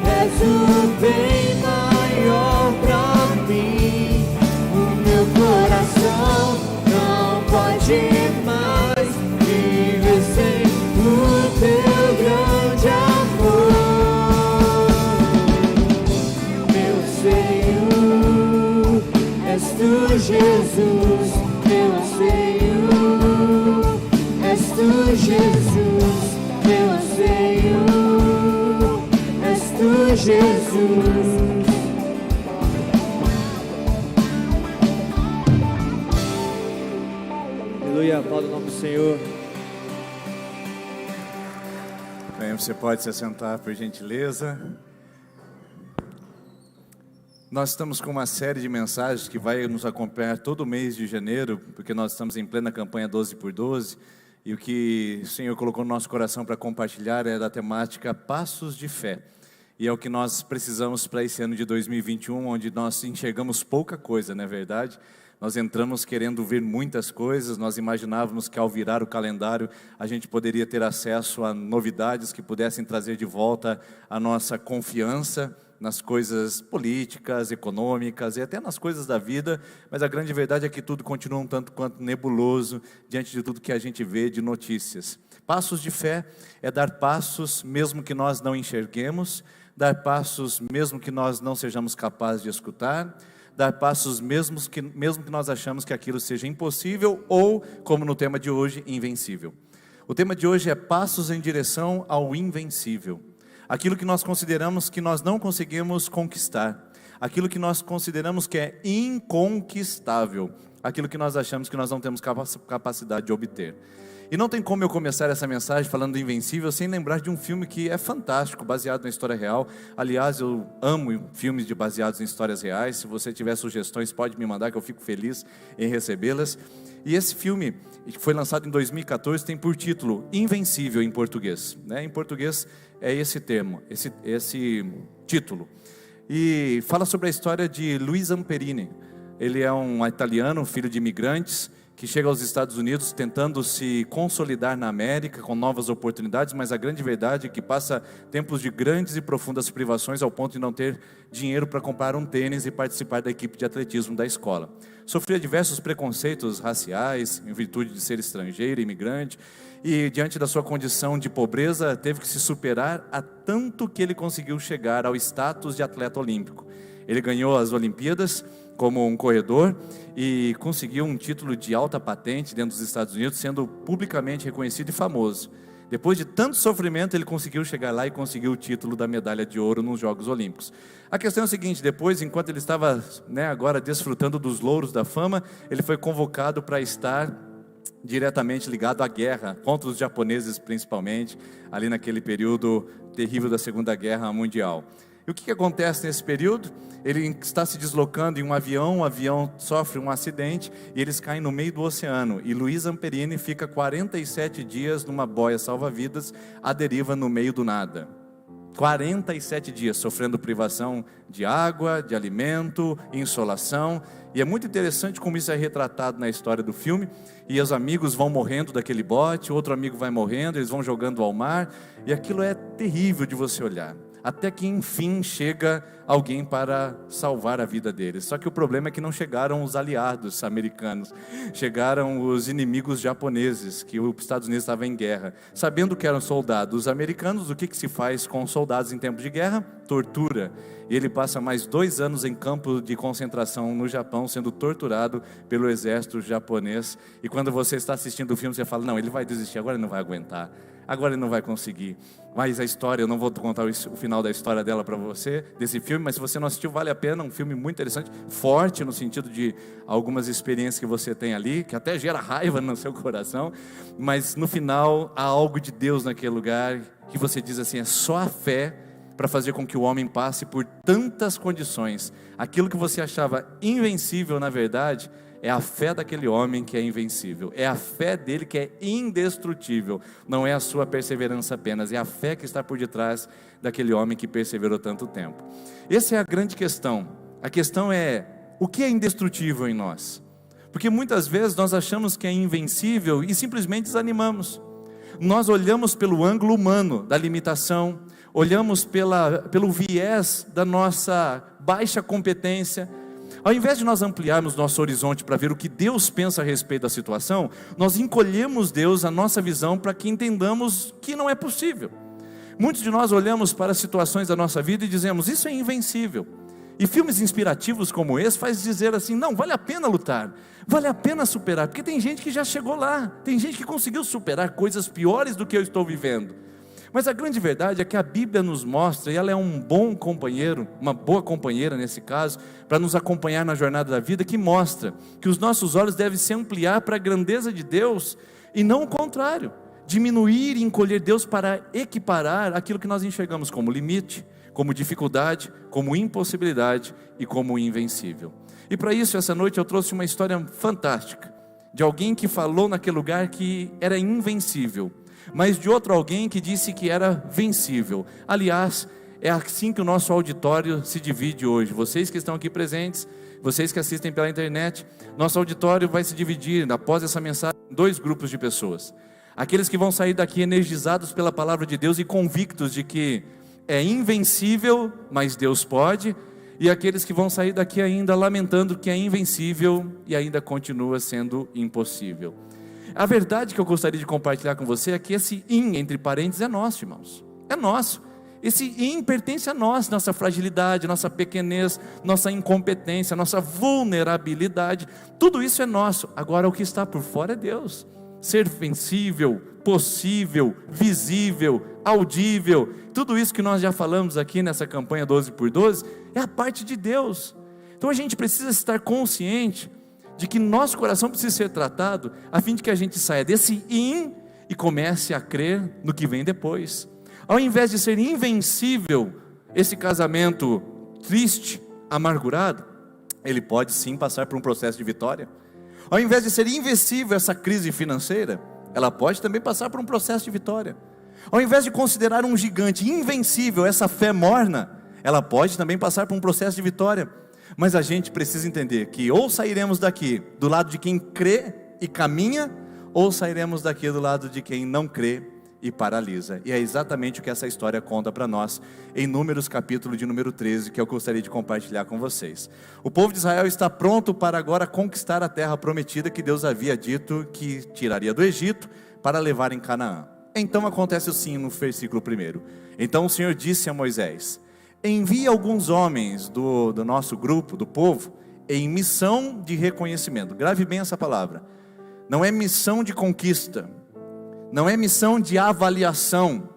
és o bem maior pra mim. O meu coração não pode mais viver sem o teu grande amor. Meu Senhor, és tu, Jesus, meu Senhor, és tu, Jesus, meu Senhor, és tu, Jesus. Aleluia, aplauda o nome do Senhor. Bem, você pode se assentar, por gentileza. Nós estamos com uma série de mensagens que vai nos acompanhar todo o mês de janeiro, porque nós estamos em plena campanha 12 por 12, e o que o Senhor colocou no nosso coração para compartilhar é da temática Passos de Fé. E é o que nós precisamos para esse ano de 2021, onde nós enxergamos pouca coisa, não é verdade? Nós entramos querendo ver muitas coisas, nós imaginávamos que ao virar o calendário a gente poderia ter acesso a novidades que pudessem trazer de volta a nossa confiança nas coisas políticas, econômicas e até nas coisas da vida, mas a grande verdade é que tudo continua um tanto quanto nebuloso diante de tudo que a gente vê de notícias. Passos de fé é dar passos mesmo que nós não enxerguemos, dar passos mesmo que nós não sejamos capazes de escutar, dar passos mesmo que nós achamos que aquilo seja impossível ou, como no tema de hoje, invencível. O tema de hoje é passos em direção ao invencível. Aquilo que nós consideramos que nós não conseguimos conquistar, aquilo que nós consideramos que é inconquistável, aquilo que nós achamos que nós não temos capacidade de obter. E não tem como eu começar essa mensagem falando do invencível sem lembrar de um filme que é fantástico, baseado na história real. Aliás, eu amo filmes baseados em histórias reais. Se você tiver sugestões, pode me mandar, que eu fico feliz em recebê-las. E esse filme, que foi lançado em 2014, tem por título Invencível em português. Em português é esse termo, esse título. E fala sobre a história de Luis Amperini. Ele é um italiano, filho de imigrantes, que chega aos Estados Unidos tentando se consolidar na América com novas oportunidades, mas a grande verdade é que passa tempos de grandes e profundas privações ao ponto de não ter dinheiro para comprar um tênis e participar da equipe de atletismo da escola. Sofria diversos preconceitos raciais em virtude de ser estrangeiro, imigrante, e diante da sua condição de pobreza teve que se superar a tanto que ele conseguiu chegar ao status de atleta olímpico. Ele ganhou as Olimpíadas como um corredor e conseguiu um título de alta patente dentro dos Estados Unidos, sendo publicamente reconhecido e famoso. Depois de tanto sofrimento, ele conseguiu chegar lá e conseguiu o título da medalha de ouro nos Jogos Olímpicos. A questão é o seguinte: depois, enquanto ele estava agora desfrutando dos louros da fama, ele foi convocado para estar diretamente ligado à guerra, contra os japoneses principalmente, ali naquele período terrível da Segunda Guerra Mundial. E o que acontece nesse período? Ele está se deslocando em um avião, o avião sofre um acidente e eles caem no meio do oceano. E Luis Amperini fica 47 dias numa boia salva-vidas à deriva no meio do nada. 47 dias sofrendo privação de água, de alimento, insolação. E é muito interessante como isso é retratado na história do filme. E os amigos vão morrendo daquele bote, outro amigo vai morrendo, eles vão jogando ao mar. E aquilo é terrível de você olhar. Até que enfim chega alguém para salvar a vida deles. Só que o problema é que não chegaram os aliados americanos, chegaram os inimigos japoneses, que os Estados Unidos estava em guerra. Sabendo que eram soldados americanos, o que se faz com soldados em tempos de guerra? tortura, e ele passa mais 2 anos em campo de concentração no Japão, sendo torturado pelo exército japonês. E quando você está assistindo o filme, você fala, não, ele vai desistir, agora ele não vai aguentar, agora ele não vai conseguir. Mas a história, eu não vou contar o final da história dela para você, desse filme, mas se você não assistiu, vale a pena, um filme muito interessante, forte no sentido de algumas experiências que você tem ali, que até gera raiva no seu coração, mas no final há algo de Deus naquele lugar, que você diz assim, é só a fé para fazer com que o homem passe por tantas condições. Aquilo que você achava invencível, na verdade, é a fé daquele homem que é invencível. É a fé dele que é indestrutível. Não é a sua perseverança apenas, é a fé que está por detrás daquele homem que perseverou tanto tempo. Essa é a grande questão. A questão é, o que é indestrutível em nós? Porque muitas vezes nós achamos que é invencível e simplesmente desanimamos. Nós olhamos pelo ângulo humano da limitação, olhamos pelo viés da nossa baixa competência. Ao invés de nós ampliarmos nosso horizonte para ver o que Deus pensa a respeito da situação, nós encolhemos Deus, a nossa visão, para que entendamos que não é possível. Muitos de nós olhamos para as situações da nossa vida e dizemos, isso é invencível. E filmes inspirativos como esse faz dizer assim, não, vale a pena lutar, vale a pena superar, porque tem gente que já chegou lá, tem gente que conseguiu superar coisas piores do que eu estou vivendo. Mas a grande verdade é que a Bíblia nos mostra, e ela é um bom companheiro, uma boa companheira nesse caso, para nos acompanhar na jornada da vida, que mostra que os nossos olhos devem se ampliar para a grandeza de Deus, e não o contrário, diminuir e encolher Deus para equiparar aquilo que nós enxergamos como limite, como dificuldade, como impossibilidade e como invencível. E para isso, essa noite eu trouxe uma história fantástica, de alguém que falou naquele lugar que era invencível, mas de outro alguém que disse que era vencível. Aliás, é assim que o nosso auditório se divide hoje. Vocês que estão aqui presentes, vocês que assistem pela internet, nosso auditório vai se dividir, após essa mensagem, em 2 grupos de pessoas. Aqueles que vão sair daqui energizados pela palavra de Deus e convictos de que é invencível, mas Deus pode, e aqueles que vão sair daqui ainda lamentando que é invencível e ainda continua sendo impossível. A verdade que eu gostaria de compartilhar com você é que esse entre parênteses, é nosso, irmãos. É nosso. Esse pertence a nós, nossa fragilidade, nossa pequenez, nossa incompetência, nossa vulnerabilidade. Tudo isso é nosso. Agora o que está por fora é Deus. Ser vencível, possível, visível, audível, tudo isso que nós já falamos aqui nessa campanha 12x12, é a parte de Deus. Então a gente precisa estar consciente de que nosso coração precisa ser tratado, a fim de que a gente saia desse e comece a crer no que vem depois. Ao invés de ser invencível, esse casamento triste, amargurado, ele pode sim passar por um processo de vitória. Ao invés de ser invencível essa crise financeira, ela pode também passar por um processo de vitória. Ao invés de considerar um gigante invencível essa fé morna, ela pode também passar por um processo de vitória. Mas a gente precisa entender que ou sairemos daqui do lado de quem crê e caminha, ou sairemos daqui do lado de quem não crê e paralisa. E é exatamente o que essa história conta para nós em Números, capítulo de número 13, que eu gostaria de compartilhar com vocês. O povo de Israel está pronto para agora conquistar a terra prometida que Deus havia dito que tiraria do Egito para levar em Canaã. Então acontece assim no versículo 1. Então o Senhor disse a Moisés: envie alguns homens do nosso grupo, do povo, em missão de reconhecimento. Grave bem essa palavra. Não é missão de conquista, não é missão de avaliação,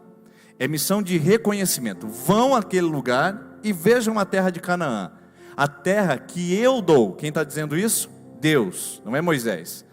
é missão de reconhecimento. Vão àquele lugar e vejam a terra de Canaã, a terra que eu dou. Quem está dizendo isso? Deus, não é Moisés.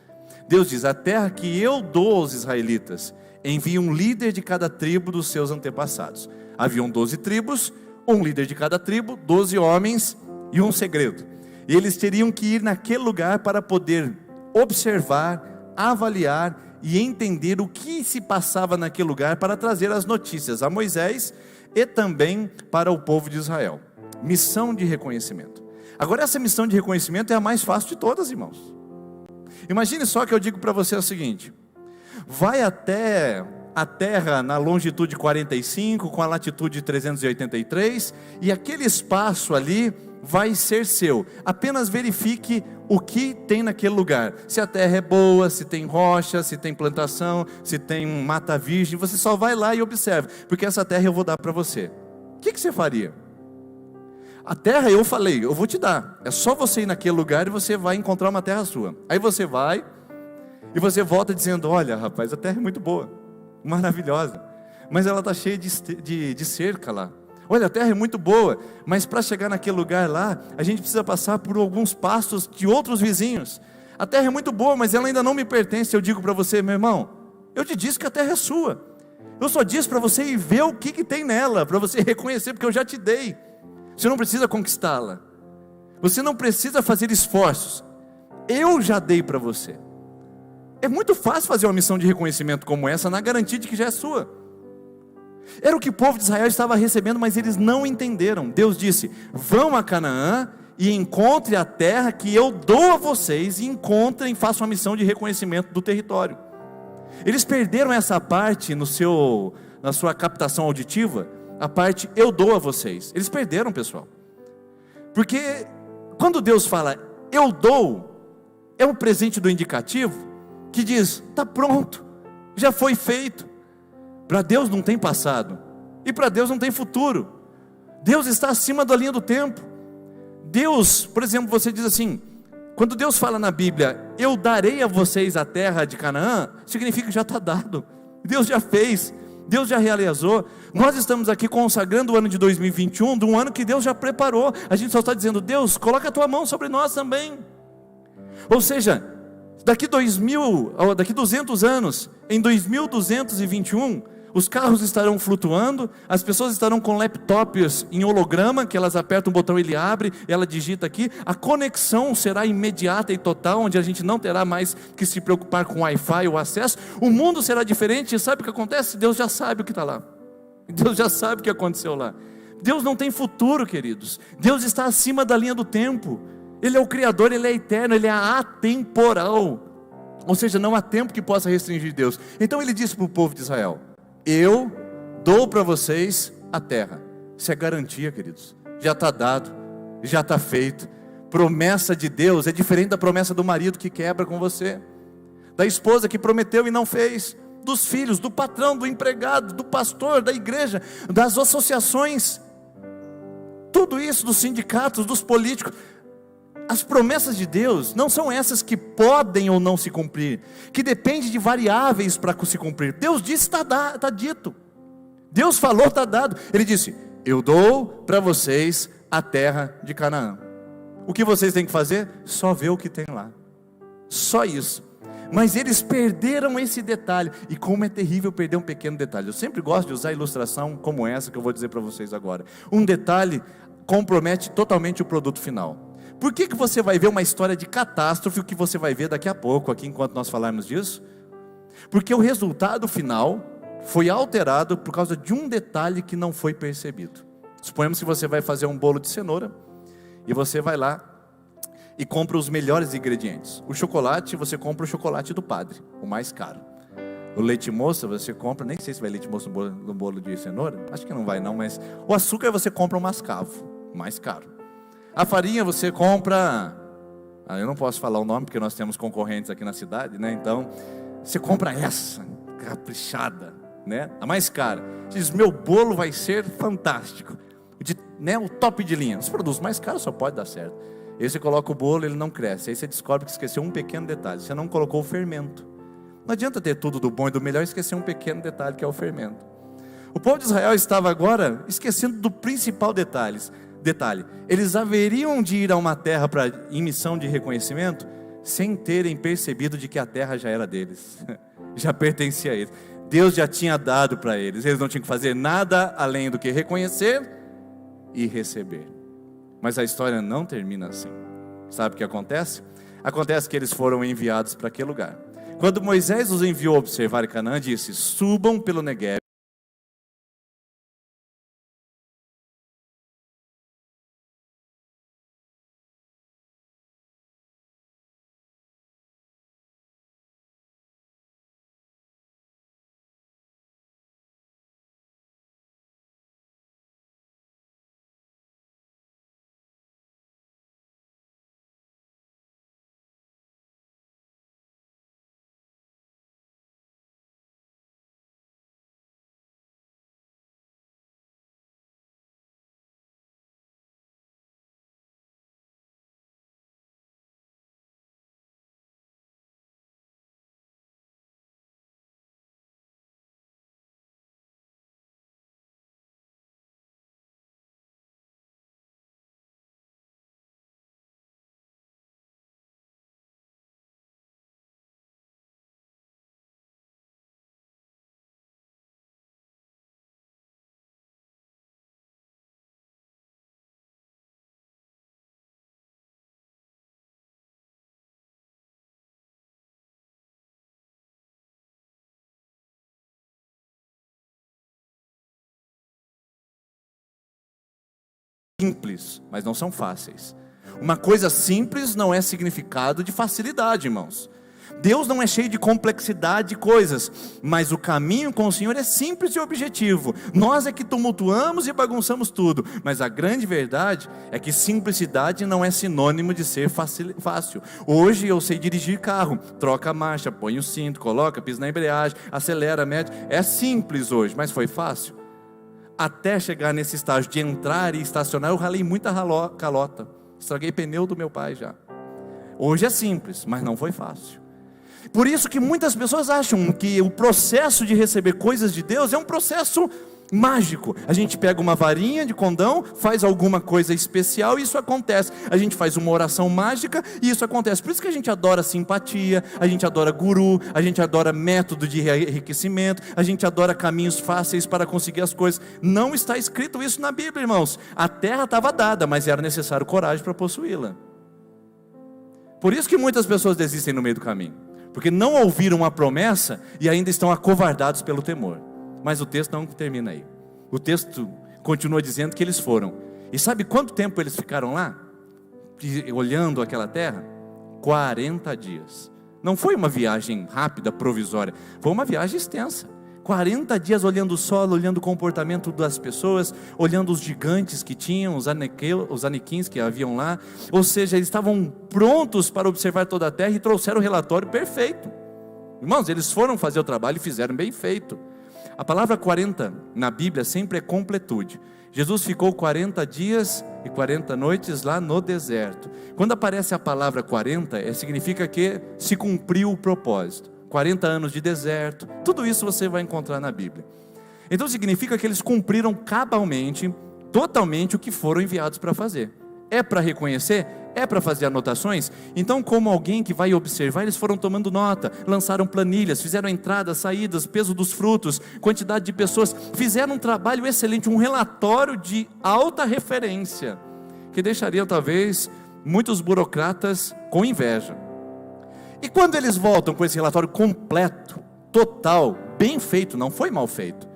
Deus diz: a terra que eu dou aos israelitas. Envie um líder de cada tribo dos seus antepassados. Haviam 12 tribos, um líder de cada tribo, 12 homens e um segredo. E eles teriam que ir naquele lugar para poder observar, avaliar e entender o que se passava naquele lugar, para trazer as notícias a Moisés e também para o povo de Israel. Missão de reconhecimento. Agora, essa missão de reconhecimento é a mais fácil de todas, irmãos. Imagine só que eu digo para você o seguinte: vai até a terra na longitude 45, com a latitude 383, e aquele espaço ali vai ser seu. Apenas verifique o que tem naquele lugar. Se a terra é boa, se tem rocha, se tem plantação, se tem mata virgem. Você só vai lá e observa, porque essa terra eu vou dar para você. O que você faria? A terra eu falei, eu vou te dar. É só você ir naquele lugar e você vai encontrar uma terra sua. Aí você vai e você volta dizendo: olha, rapaz, a terra é muito boa, maravilhosa, mas ela está cheia de cerca lá. Olha, a terra é muito boa, mas para chegar naquele lugar lá, a gente precisa passar por alguns pastos de outros vizinhos. A terra é muito boa, mas ela ainda não me pertence. Eu digo para você: meu irmão, eu te disse que a terra é sua. Eu só disse para você ir ver o que tem nela, para você reconhecer, porque eu já te dei. Você não precisa conquistá-la, você não precisa fazer esforços, eu já dei para você. É muito fácil fazer uma missão de reconhecimento como essa, na garantia de que já é sua. Era o que o povo de Israel estava recebendo, mas eles não entenderam. Deus disse: vão a Canaã e encontre a terra que eu dou a vocês, e encontrem, façam uma missão de reconhecimento do território. Eles perderam essa parte na sua captação auditiva, a parte eu dou a vocês. Eles perderam, pessoal, porque quando Deus fala eu dou, é um presente do indicativo, que diz: está pronto, já foi feito. Para Deus não tem passado, e para Deus não tem futuro. Deus está acima da linha do tempo. Deus, por exemplo, você diz assim, quando Deus fala na Bíblia, eu darei a vocês a terra de Canaã, significa que já está dado. Deus já fez, Deus já realizou. Nós estamos aqui consagrando o ano de 2021, de um ano que Deus já preparou. A gente só está dizendo: Deus, coloca a tua mão sobre nós também. Ou seja, daqui 200 anos, em 2221, os carros estarão flutuando, as pessoas estarão com laptops em holograma, que elas apertam um botão e ele abre, ela digita aqui, a conexão será imediata e total, onde a gente não terá mais que se preocupar com Wi-Fi ou acesso, o mundo será diferente. E sabe o que acontece? Deus já sabe o que está lá, Deus já sabe o que aconteceu lá. Deus não tem futuro, queridos. Deus está acima da linha do tempo. Ele é o Criador, Ele é eterno, Ele é atemporal. Ou seja, não há tempo que possa restringir Deus. Então Ele disse para o povo de Israel: eu dou para vocês a terra. Isso é garantia, queridos. Já está dado, já está feito. Promessa de Deus é diferente da promessa do marido que quebra com você, da esposa que prometeu e não fez, dos filhos, do patrão, do empregado, do pastor, da igreja, das associações, tudo isso, dos sindicatos, dos políticos. As promessas de Deus não são essas que podem ou não se cumprir, que depende de variáveis para se cumprir. Deus disse, está dito. Deus falou, está dado. Ele disse: eu dou para vocês a terra de Canaã. O que vocês têm que fazer? Só ver o que tem lá. Só isso. Mas eles perderam esse detalhe. E como é terrível perder um pequeno detalhe. Eu sempre gosto de usar ilustração como essa que eu vou dizer para vocês agora. Um detalhe compromete totalmente o produto final. Por que você vai ver uma história de catástrofe, o que você vai ver daqui a pouco, aqui enquanto nós falarmos disso? Porque o resultado final foi alterado por causa de um detalhe que não foi percebido. Suponhamos que você vai fazer um bolo de cenoura, e você vai lá e compra os melhores ingredientes. O chocolate, você compra o chocolate do padre, o mais caro. O leite moça você compra, nem sei se vai leite moça no bolo de cenoura, acho que não vai não, mas o açúcar você compra o mascavo, o mais caro. A farinha você compra, eu não posso falar o nome porque nós temos concorrentes aqui na cidade, né? Então, você compra essa, caprichada, né? A mais cara. Você diz: meu bolo vai ser fantástico, o top de linha. Os produtos mais caros só pode dar certo. Aí você coloca o bolo, ele não cresce. Aí você descobre que esqueceu um pequeno detalhe: você não colocou o fermento. Não adianta ter tudo do bom e do melhor e esquecer um pequeno detalhe, que é o fermento. O povo de Israel estava agora esquecendo do principal detalhe, eles haveriam de ir a uma terra em missão de reconhecimento, sem terem percebido de que a terra já era deles, já pertencia a eles. Deus já tinha dado para eles, eles não tinham que fazer nada além do que reconhecer e receber. Mas a história não termina assim. Sabe o que acontece? Acontece que eles foram enviados para aquele lugar. Quando Moisés os enviou a observar Canaã, disse: subam pelo Negueb, simples, mas não são fáceis. Uma coisa simples não é significado de facilidade, irmãos. Deus não é cheio de complexidade de coisas, mas o caminho com o Senhor é simples e objetivo. Nós é que tumultuamos e bagunçamos tudo, mas a grande verdade é que simplicidade não é sinônimo de ser fácil. Hoje eu sei dirigir carro, troca a marcha, põe o cinto, coloca, pisa na embreagem, acelera, mede. É simples hoje, mas foi fácil? Até chegar nesse estágio de entrar e estacionar, eu ralei muita calota, estraguei pneu do meu pai já. Hoje é simples, mas não foi fácil. Por isso que muitas pessoas acham que o processo de receber coisas de Deus é um processo mágico. A gente pega uma varinha de condão, faz alguma coisa especial e isso acontece. A gente faz uma oração mágica e isso acontece. Por isso que a gente adora simpatia, a gente adora guru, a gente adora método de enriquecimento, a gente adora caminhos fáceis para conseguir as coisas. Não está escrito isso na Bíblia, irmãos. A terra estava dada, mas era necessário coragem para possuí-la. Por isso que muitas pessoas desistem no meio do caminho, porque não ouviram a promessa e ainda estão acovardados pelo temor. Mas o texto não termina aí. O texto continua dizendo que eles foram. E sabe quanto tempo eles ficaram lá? Olhando aquela terra? 40 dias. Não foi uma viagem rápida, provisória. Foi uma viagem extensa. 40 dias olhando o solo, olhando o comportamento das pessoas, olhando os gigantes que tinham, os anequins que haviam lá. Ou seja, eles estavam prontos para observar toda a terra e trouxeram o relatório perfeito. Irmãos, eles foram fazer o trabalho e fizeram bem feito. A palavra 40 na Bíblia sempre é completude. Jesus ficou 40 dias e 40 noites lá no deserto. Quando aparece a palavra 40, significa que se cumpriu o propósito. 40 anos de deserto, tudo isso você vai encontrar na Bíblia. Então significa que eles cumpriram cabalmente, totalmente o que foram enviados para fazer. É para reconhecer? É para fazer anotações? Então, como alguém que vai observar, eles foram tomando nota, lançaram planilhas, fizeram entradas, saídas, peso dos frutos, quantidade de pessoas, fizeram um trabalho excelente, um relatório de alta referência, que deixaria talvez muitos burocratas com inveja. E quando eles voltam com esse relatório completo, total, bem feito, não foi mal feito.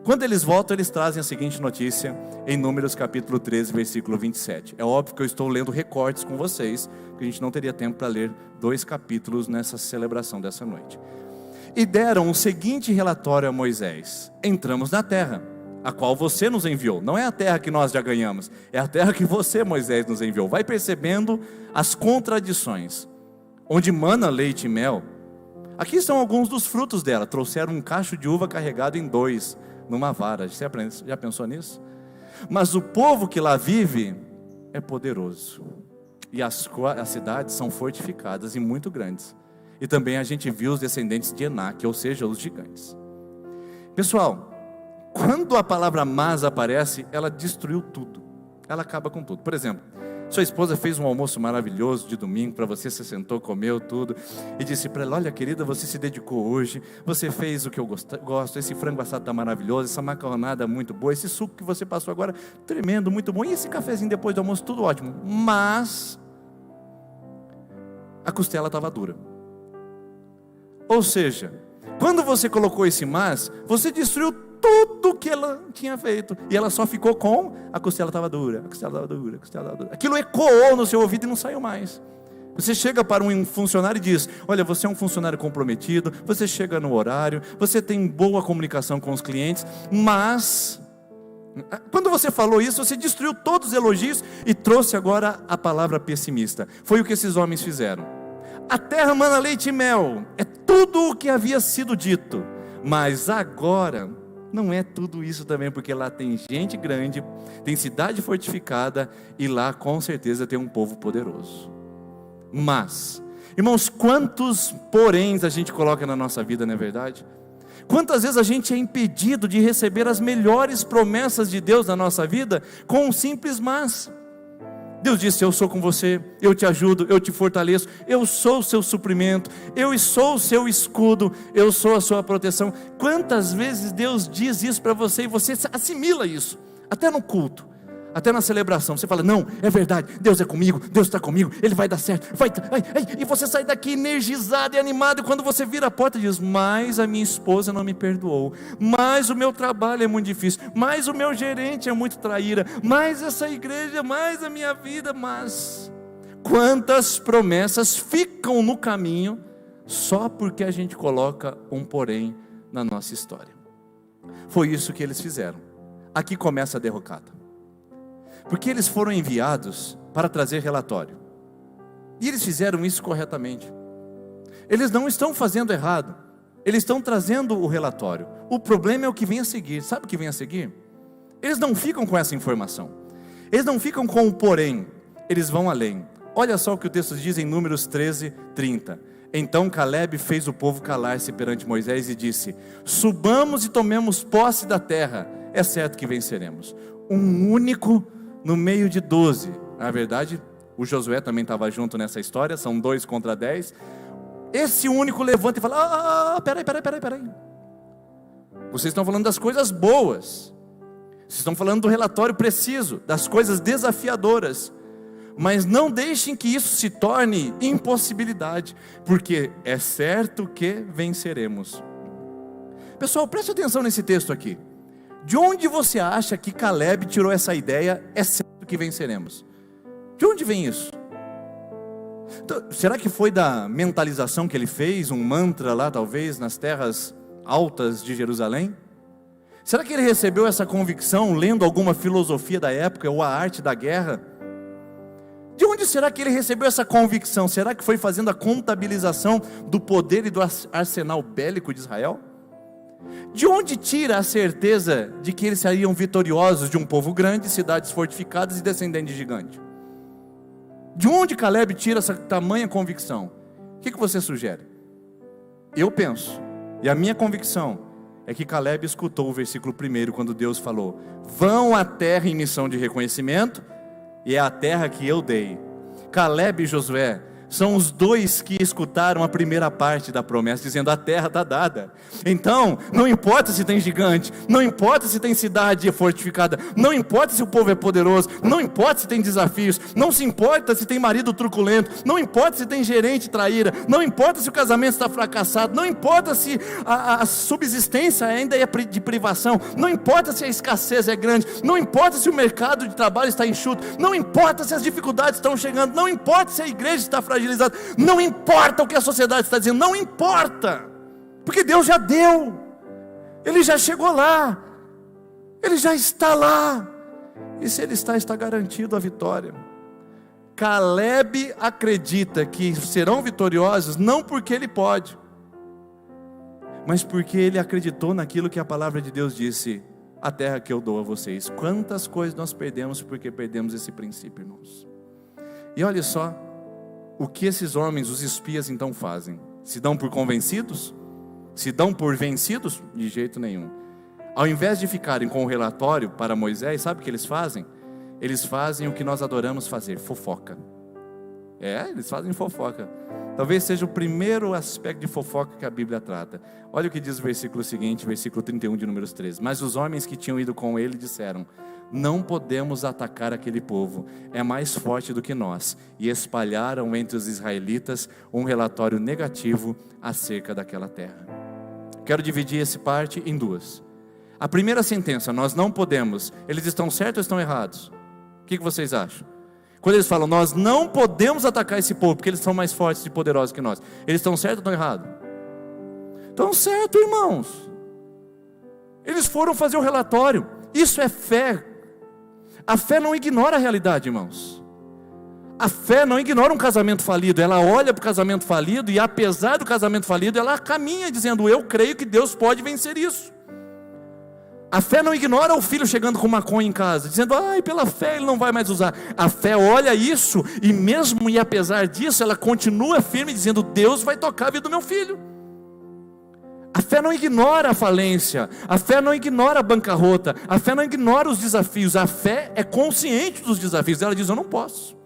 Quando eles voltam, eles trazem a seguinte notícia em Números capítulo 13, versículo 27. É óbvio que eu estou lendo recortes com vocês, porque a gente não teria tempo para ler 2 capítulos nessa celebração dessa noite. E deram o seguinte relatório a Moisés: entramos na terra, a qual você nos enviou. Não é a terra que nós já ganhamos, é a terra que você, Moisés, nos enviou. Vai percebendo as contradições. Onde mana leite e mel. Aqui estão alguns dos frutos dela. Trouxeram um cacho de uva carregado em 2, numa vara. Você já pensou nisso? Mas o povo que lá vive é poderoso. E as cidades são fortificadas e muito grandes. E também a gente viu os descendentes de Enaque, ou seja, os gigantes. Pessoal, quando a palavra mas aparece, ela destruiu tudo. Ela acaba com tudo. Por exemplo, sua esposa fez um almoço maravilhoso de domingo para você, você sentou, comeu tudo e disse para ela: olha querida, você se dedicou hoje, você fez o que eu gosto, esse frango assado está maravilhoso, essa macarronada muito boa, esse suco que você passou agora, tremendo, muito bom, e esse cafezinho depois do almoço, tudo ótimo. Mas a costela estava dura. Ou seja, quando você colocou esse mas, você destruiu tudo que ela tinha feito, e ela só ficou com a costela estava dura, a costela estava dura, a costela estava dura. Aquilo ecoou no seu ouvido e não saiu mais. Você chega para um funcionário e diz: olha, você é um funcionário comprometido, você chega no horário, você tem boa comunicação com os clientes, mas quando você falou isso, você destruiu todos os elogios e trouxe agora a palavra pessimista. Foi o que esses homens fizeram. A terra mana leite e mel, é tudo o que havia sido dito, mas agora não é tudo isso também, porque lá tem gente grande, tem cidade fortificada, e lá com certeza tem um povo poderoso. Mas, irmãos, quantos poréns a gente coloca na nossa vida, não é verdade? Quantas vezes a gente é impedido de receber as melhores promessas de Deus na nossa vida com um simples mas. Deus disse: eu sou com você, eu te ajudo, eu te fortaleço, eu sou o seu suprimento, eu sou o seu escudo, eu sou a sua proteção. Quantas vezes Deus diz isso para você e você assimila isso, até no culto. Até na celebração, você fala, não, é verdade, Deus é comigo, Deus está comigo, Ele vai dar certo, e você sai daqui energizado e animado, e quando você vira a porta diz, mas a minha esposa não me perdoou, mas o meu trabalho é muito difícil, mas o meu gerente é muito traíra, mas essa igreja, mais a minha vida, mas quantas promessas ficam no caminho, só porque a gente coloca um porém na nossa história. Foi isso que eles fizeram. Aqui começa a derrocada. Porque eles foram enviados para trazer relatório. E eles fizeram isso corretamente. Eles não estão fazendo errado. Eles estão trazendo o relatório. O problema é o que vem a seguir. Sabe o que vem a seguir? Eles não ficam com essa informação. Eles não ficam com o porém. Eles vão além. Olha só o que o texto diz em Números 13, 30. Então Caleb fez o povo calar-se perante Moisés e disse, subamos e tomemos posse da terra. É certo que venceremos. Um único no meio de 12, na verdade, o Josué também estava junto nessa história, são 2 contra 10, esse único levanta e fala, peraí, vocês estão falando das coisas boas, vocês estão falando do relatório preciso, das coisas desafiadoras, mas não deixem que isso se torne impossibilidade, porque é certo que venceremos. Pessoal, preste atenção nesse texto aqui. De onde você acha que Caleb tirou essa ideia, é certo que venceremos? De onde vem isso? Então, será que foi da mentalização que ele fez, um mantra lá talvez, nas terras altas de Jerusalém? Será que ele recebeu essa convicção lendo alguma filosofia da época ou a arte da guerra? De onde será que ele recebeu essa convicção? Será que foi fazendo a contabilização do poder e do arsenal bélico de Israel? De onde tira a certeza de que eles seriam vitoriosos de um povo grande, cidades fortificadas e descendente de gigante? De onde Caleb tira essa tamanha convicção? O que você sugere? Eu penso, e a minha convicção é que Caleb escutou o versículo 1 quando Deus falou, vão à terra em missão de reconhecimento, e é a terra que eu dei. Caleb e Josué são os dois que escutaram a primeira parte da promessa, dizendo, a terra está dada. Então, não importa se tem gigante, não importa se tem cidade fortificada, não importa se o povo é poderoso, não importa se tem desafios, não se importa se tem marido truculento, não importa se tem gerente traíra, não importa se o casamento está fracassado, não importa se a subsistência ainda é de privação, não importa se a escassez é grande, não importa se o mercado de trabalho está enxuto, não importa se as dificuldades estão chegando, não importa se a igreja está fragilizada, não importa o que a sociedade está dizendo, não importa, porque Deus já deu, Ele já chegou lá, Ele já está lá, e se Ele está garantido a vitória. Caleb acredita que serão vitoriosos, não porque ele pode, mas porque ele acreditou naquilo que a palavra de Deus disse, a terra que eu dou a vocês. Quantas coisas nós perdemos porque perdemos esse princípio, irmãos. E olha só, o que esses homens, os espias, então fazem? Se dão por convencidos? Se dão por vencidos? De jeito nenhum. Ao invés de ficarem com o relatório para Moisés, sabe o que eles fazem? Eles fazem o que nós adoramos fazer, fofoca. Eles fazem fofoca. Talvez seja o primeiro aspecto de fofoca que a Bíblia trata. Olha o que diz o versículo seguinte, versículo 31 de Números 13. Mas os homens que tinham ido com ele disseram, não podemos atacar aquele povo, é mais forte do que nós. E espalharam entre os israelitas um relatório negativo acerca daquela terra. Quero dividir essa parte em duas. A primeira sentença, nós não podemos, eles estão certos ou estão errados? O que vocês acham? Quando eles falam, nós não podemos atacar esse povo, porque eles são mais fortes e poderosos que nós, eles estão certos ou estão errados? Estão certos, irmãos. Eles foram fazer o relatório, isso é fé. A fé não ignora a realidade, irmãos. A fé não ignora um casamento falido, ela olha para o casamento falido, e apesar do casamento falido, ela caminha dizendo, eu creio que Deus pode vencer isso. A fé não ignora o filho chegando com maconha em casa, dizendo, pela fé ele não vai mais usar. A fé olha isso, e mesmo e apesar disso, ela continua firme, dizendo, Deus vai tocar a vida do meu filho. A fé não ignora a falência, a fé não ignora a bancarrota, a fé não ignora os desafios, a fé é consciente dos desafios. Ela diz, eu não posso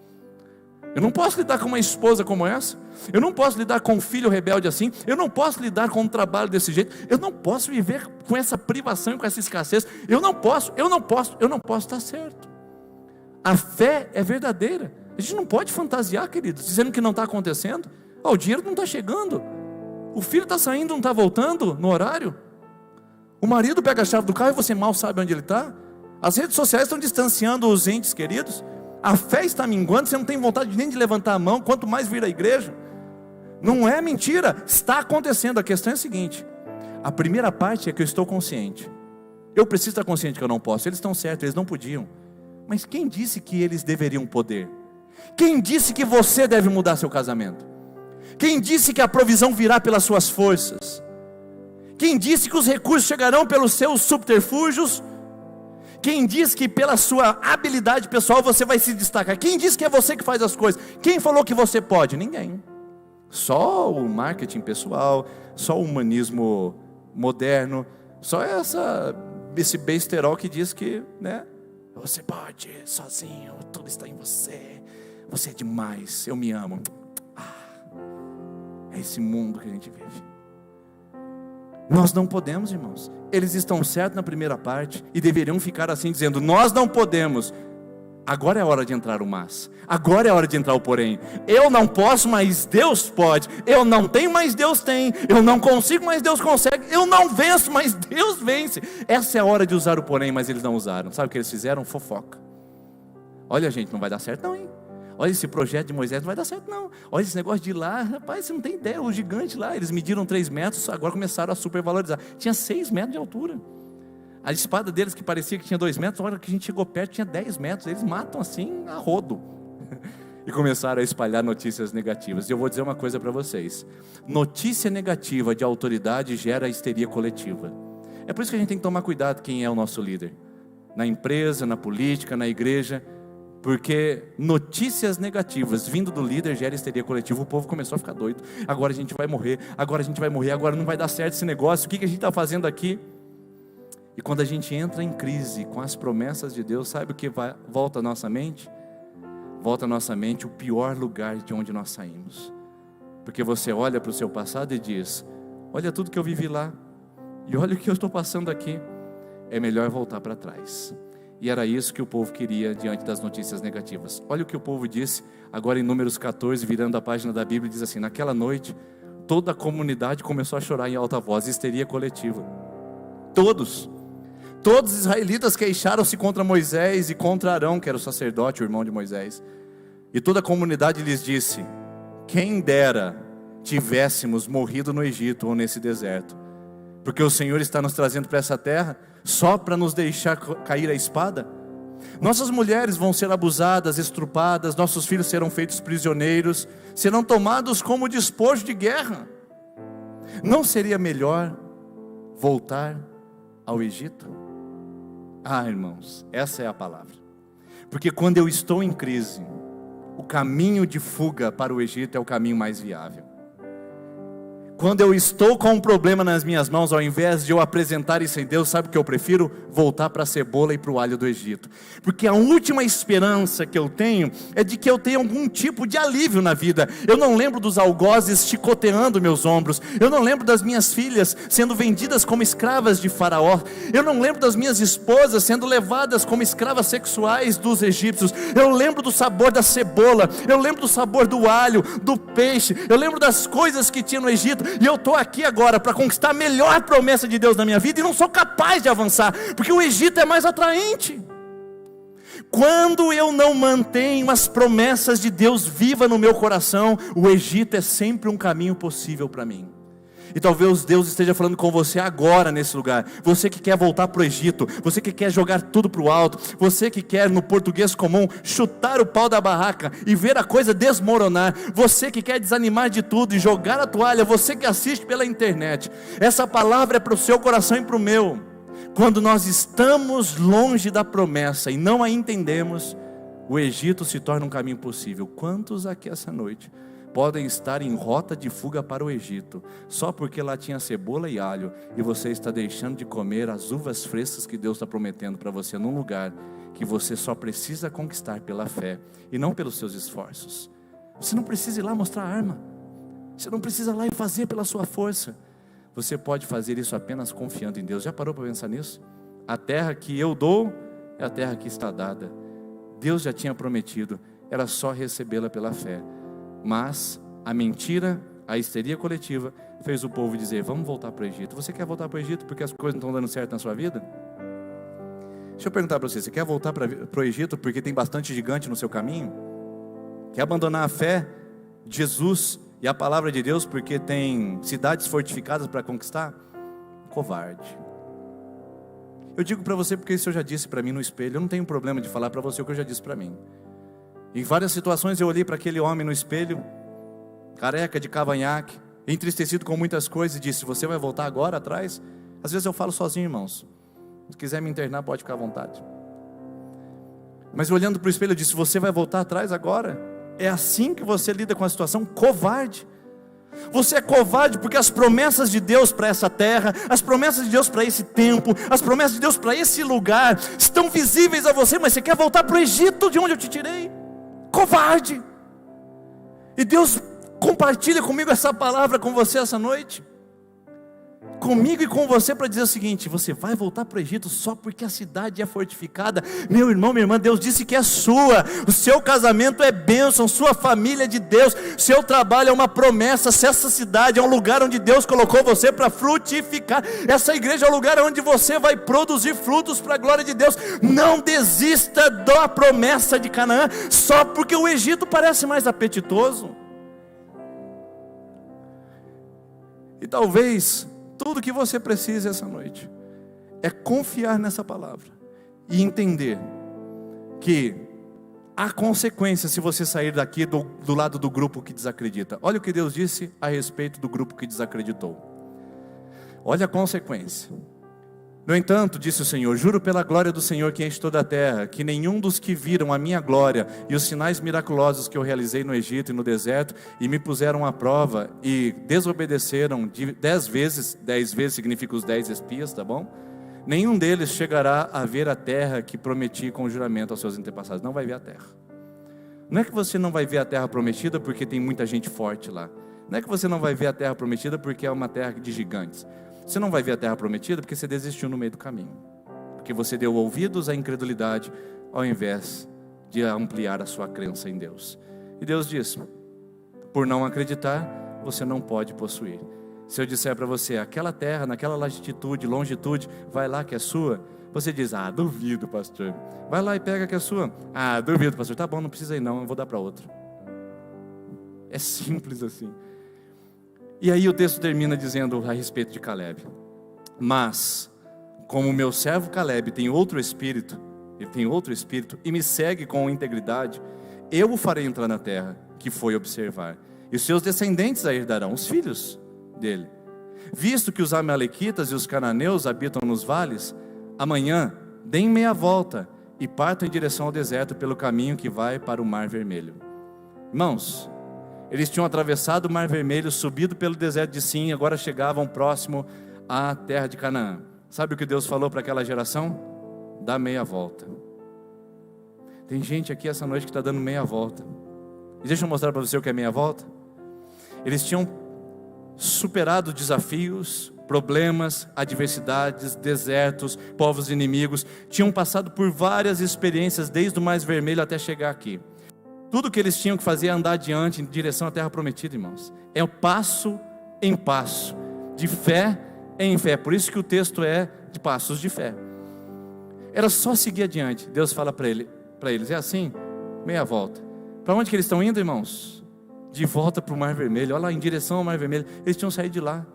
lidar com uma esposa como essa, eu não posso lidar com um filho rebelde assim, eu não posso lidar com um trabalho desse jeito, eu não posso viver com essa privação e com essa escassez, eu não posso, está certo. A fé é verdadeira. A gente não pode fantasiar, queridos, dizendo que não está acontecendo. O dinheiro não está chegando, o filho está saindo, não está voltando no horário. O marido pega a chave do carro e você mal sabe onde ele está. As redes sociais estão distanciando os entes queridos. A fé está minguando, você não tem vontade nem de levantar a mão, quanto mais vir à igreja. Não é mentira, está acontecendo. A questão é a seguinte: a primeira parte é que eu estou consciente. Eu preciso estar consciente que eu não posso. Eles estão certos, eles não podiam. Mas quem disse que eles deveriam poder? Quem disse que você deve mudar seu casamento? Quem disse que a provisão virá pelas suas forças? Quem disse que os recursos chegarão pelos seus subterfúgios? Quem disse que pela sua habilidade pessoal você vai se destacar? Quem disse que é você que faz as coisas? Quem falou que você pode? Ninguém. Só o marketing pessoal, só o humanismo moderno, só esse besterol que diz que, né, você pode sozinho, tudo está em você, você é demais, eu me amo. É esse mundo que a gente vive. Nós não podemos, irmãos. Eles estão certos na primeira parte e deveriam ficar assim, dizendo: nós não podemos. Agora é a hora de entrar o mas. Agora é a hora de entrar o porém. Eu não posso, mas Deus pode. Eu não tenho, mas Deus tem. Eu não consigo, mas Deus consegue. Eu não venço, mas Deus vence. Essa é a hora de usar o porém, mas eles não usaram. Sabe o que eles fizeram? Fofoca. Olha, gente, não vai dar certo não, hein? Olha, esse projeto de Moisés não vai dar certo não. Olha esse negócio de ir lá, rapaz, você não tem ideia. O gigante lá, eles mediram 3 metros, agora começaram a supervalorizar. Tinha 6 metros de altura. A espada deles, que parecia que tinha 2 metros, na hora que a gente chegou perto tinha 10 metros. Eles matam assim a rodo. E começaram a espalhar notícias negativas. E eu vou dizer uma coisa para vocês: notícia negativa de autoridade gera histeria coletiva. É por isso que a gente tem que tomar cuidado quem é o nosso líder. Na empresa, na política, na igreja. Porque notícias negativas vindo do líder gera histeria coletiva. O povo começou a ficar doido. Agora a gente vai morrer, agora a gente vai morrer, agora não vai dar certo esse negócio. O que a gente está fazendo aqui? E quando a gente entra em crise com as promessas de Deus, sabe o que volta à nossa mente? Volta à nossa mente o pior lugar de onde nós saímos. Porque você olha para o seu passado e diz: olha tudo que eu vivi lá, e olha o que eu estou passando aqui. É melhor voltar para trás. E era isso que o povo queria diante das notícias negativas. Olha o que o povo disse agora em Números 14, virando a página da Bíblia, diz assim: naquela noite toda a comunidade começou a chorar em alta voz. Histeria coletiva. Todos os israelitas queixaram-se contra Moisés e contra Arão, que era o sacerdote, o irmão de Moisés. E toda a comunidade lhes disse: quem dera tivéssemos morrido no Egito ou nesse deserto, porque o Senhor está nos trazendo para essa terra só para nos deixar cair a espada. Nossas mulheres vão ser abusadas, estrupadas, nossos filhos serão feitos prisioneiros, serão tomados como despojo de guerra. Não seria melhor voltar ao Egito? Irmãos, essa é a palavra. Porque quando eu estou em crise, o caminho de fuga para o Egito é o caminho mais viável. Quando eu estou com um problema nas minhas mãos, ao invés de eu apresentar isso em Deus, sabe o que eu prefiro? Voltar para a cebola e para o alho do Egito. Porque a última esperança que eu tenho é de que eu tenha algum tipo de alívio na vida. Eu não lembro dos algozes chicoteando meus ombros. Eu não lembro das minhas filhas sendo vendidas como escravas de Faraó. Eu não lembro das minhas esposas sendo levadas como escravas sexuais dos egípcios. Eu lembro do sabor da cebola. Eu lembro do sabor do alho, do peixe. Eu lembro das coisas que tinha no Egito. E eu estou aqui agora para conquistar a melhor promessa de Deus na minha vida e não sou capaz de avançar, porque o Egito é mais atraente. Quando eu não mantenho as promessas de Deus vivas no meu coração, o Egito é sempre um caminho possível para mim. E talvez Deus esteja falando com você agora nesse lugar. Você que quer voltar para o Egito, você que quer jogar tudo para o alto, você que quer, no português comum, chutar o pau da barraca e ver a coisa desmoronar, você que quer desanimar de tudo e jogar a toalha, você que assiste pela internet. Essa palavra é para o seu coração e para o meu. Quando nós estamos longe da promessa e não a entendemos, o Egito se torna um caminho possível. Quantos aqui essa noite podem estar em rota de fuga para o Egito, só porque lá tinha cebola e alho, e você está deixando de comer as uvas frescas que Deus está prometendo para você, num lugar que você só precisa conquistar pela fé, e não pelos seus esforços. Você não precisa ir lá mostrar arma, você não precisa ir lá e fazer pela sua força, você pode fazer isso apenas confiando em Deus. Já parou para pensar nisso? A terra que eu dou, é a terra que está dada. Deus já tinha prometido, era só recebê-la pela fé. Mas a mentira, a histeria coletiva, fez o povo dizer: vamos voltar para o Egito. Você quer voltar para o Egito porque as coisas não estão dando certo na sua vida? Deixa eu perguntar para você, você quer voltar para o Egito porque tem bastante gigante no seu caminho? Quer abandonar a fé de Jesus e a palavra de Deus porque tem cidades fortificadas para conquistar? Covarde. Eu digo para você porque isso eu já disse para mim no espelho. Eu não tenho problema de falar para você o que eu já disse para mim. Em várias situações eu olhei para aquele homem no espelho, careca, de cavanhaque, entristecido com muitas coisas, e disse: você vai voltar agora atrás? Às vezes eu falo sozinho, irmãos. Se quiser me internar, pode ficar à vontade. Mas olhando para o espelho eu disse: você vai voltar atrás agora? É assim que você lida com a situação? Covarde. Você é covarde porque as promessas de Deus para essa terra, as promessas de Deus para esse tempo, as promessas de Deus para esse lugar estão visíveis a você, mas você quer voltar para o Egito, de onde eu te tirei? Covarde. E Deus compartilha comigo essa palavra com você essa noite, comigo e com você, para dizer o seguinte: você vai voltar para o Egito só porque a cidade é fortificada? Meu irmão, minha irmã, Deus disse que é sua. O seu casamento é bênção, sua família é de Deus, seu trabalho é uma promessa. Se essa cidade é um lugar onde Deus colocou você para frutificar, essa igreja é um lugar onde você vai produzir frutos para a glória de Deus. Não desista da promessa de Canaã só porque o Egito parece mais apetitoso. E talvez tudo que você precisa essa noite é confiar nessa palavra e entender que há consequências se você sair daqui do lado do grupo que desacredita. Olha o que Deus disse a respeito do grupo que desacreditou. Olha a consequência. No entanto, disse o Senhor: juro pela glória do Senhor que enche toda a terra, que nenhum dos que viram a minha glória e os sinais miraculosos que eu realizei no Egito e no deserto, e me puseram à prova e desobedeceram 10 vezes, 10 vezes significa os 10 espias, tá bom? Nenhum deles chegará a ver a terra que prometi com juramento aos seus antepassados. Não vai ver a terra. Não é que você não vai ver a terra prometida porque tem muita gente forte lá. Não é que você não vai ver a terra prometida porque é uma terra de gigantes. Você não vai ver a terra prometida porque você desistiu no meio do caminho, porque você deu ouvidos à incredulidade ao invés de ampliar a sua crença em Deus. E Deus diz: por não acreditar, você não pode possuir. Se eu disser para você: aquela terra, naquela latitude, longitude, vai lá que é sua, você diz: ah, duvido, pastor. Vai lá e pega que é sua. Ah, duvido, pastor. Tá bom, não precisa ir não, eu vou dar para outro. É simples assim. E aí o texto termina dizendo a respeito de Caleb: mas, como o meu servo Caleb tem outro espírito, ele tem outro espírito e me segue com integridade, eu o farei entrar na terra que foi observar, e os seus descendentes a herdarão, os filhos dele. Visto que os amalequitas e os cananeus habitam nos vales, amanhã deem meia volta e partam em direção ao deserto pelo caminho que vai para o Mar Vermelho. Irmãos, eles tinham atravessado o Mar Vermelho, subido pelo deserto de Sim, e agora chegavam próximo à terra de Canaã. Sabe o que Deus falou para aquela geração? Dá meia volta. Tem gente aqui essa noite que está dando meia volta. E deixa eu mostrar para você o que é meia volta. Eles tinham superado desafios, problemas, adversidades, desertos, povos inimigos. Tinham passado por várias experiências, desde o Mar Vermelho até chegar aqui. Tudo que eles tinham que fazer é andar adiante em direção à terra prometida, irmãos. É o passo em passo, de fé em fé. Por isso que o texto é de passos de fé. Era só seguir adiante. Deus fala para eles: é assim, meia volta. Para onde que eles estão indo, irmãos? De volta para o Mar Vermelho. Olha lá, em direção ao Mar Vermelho. Eles tinham saído de lá.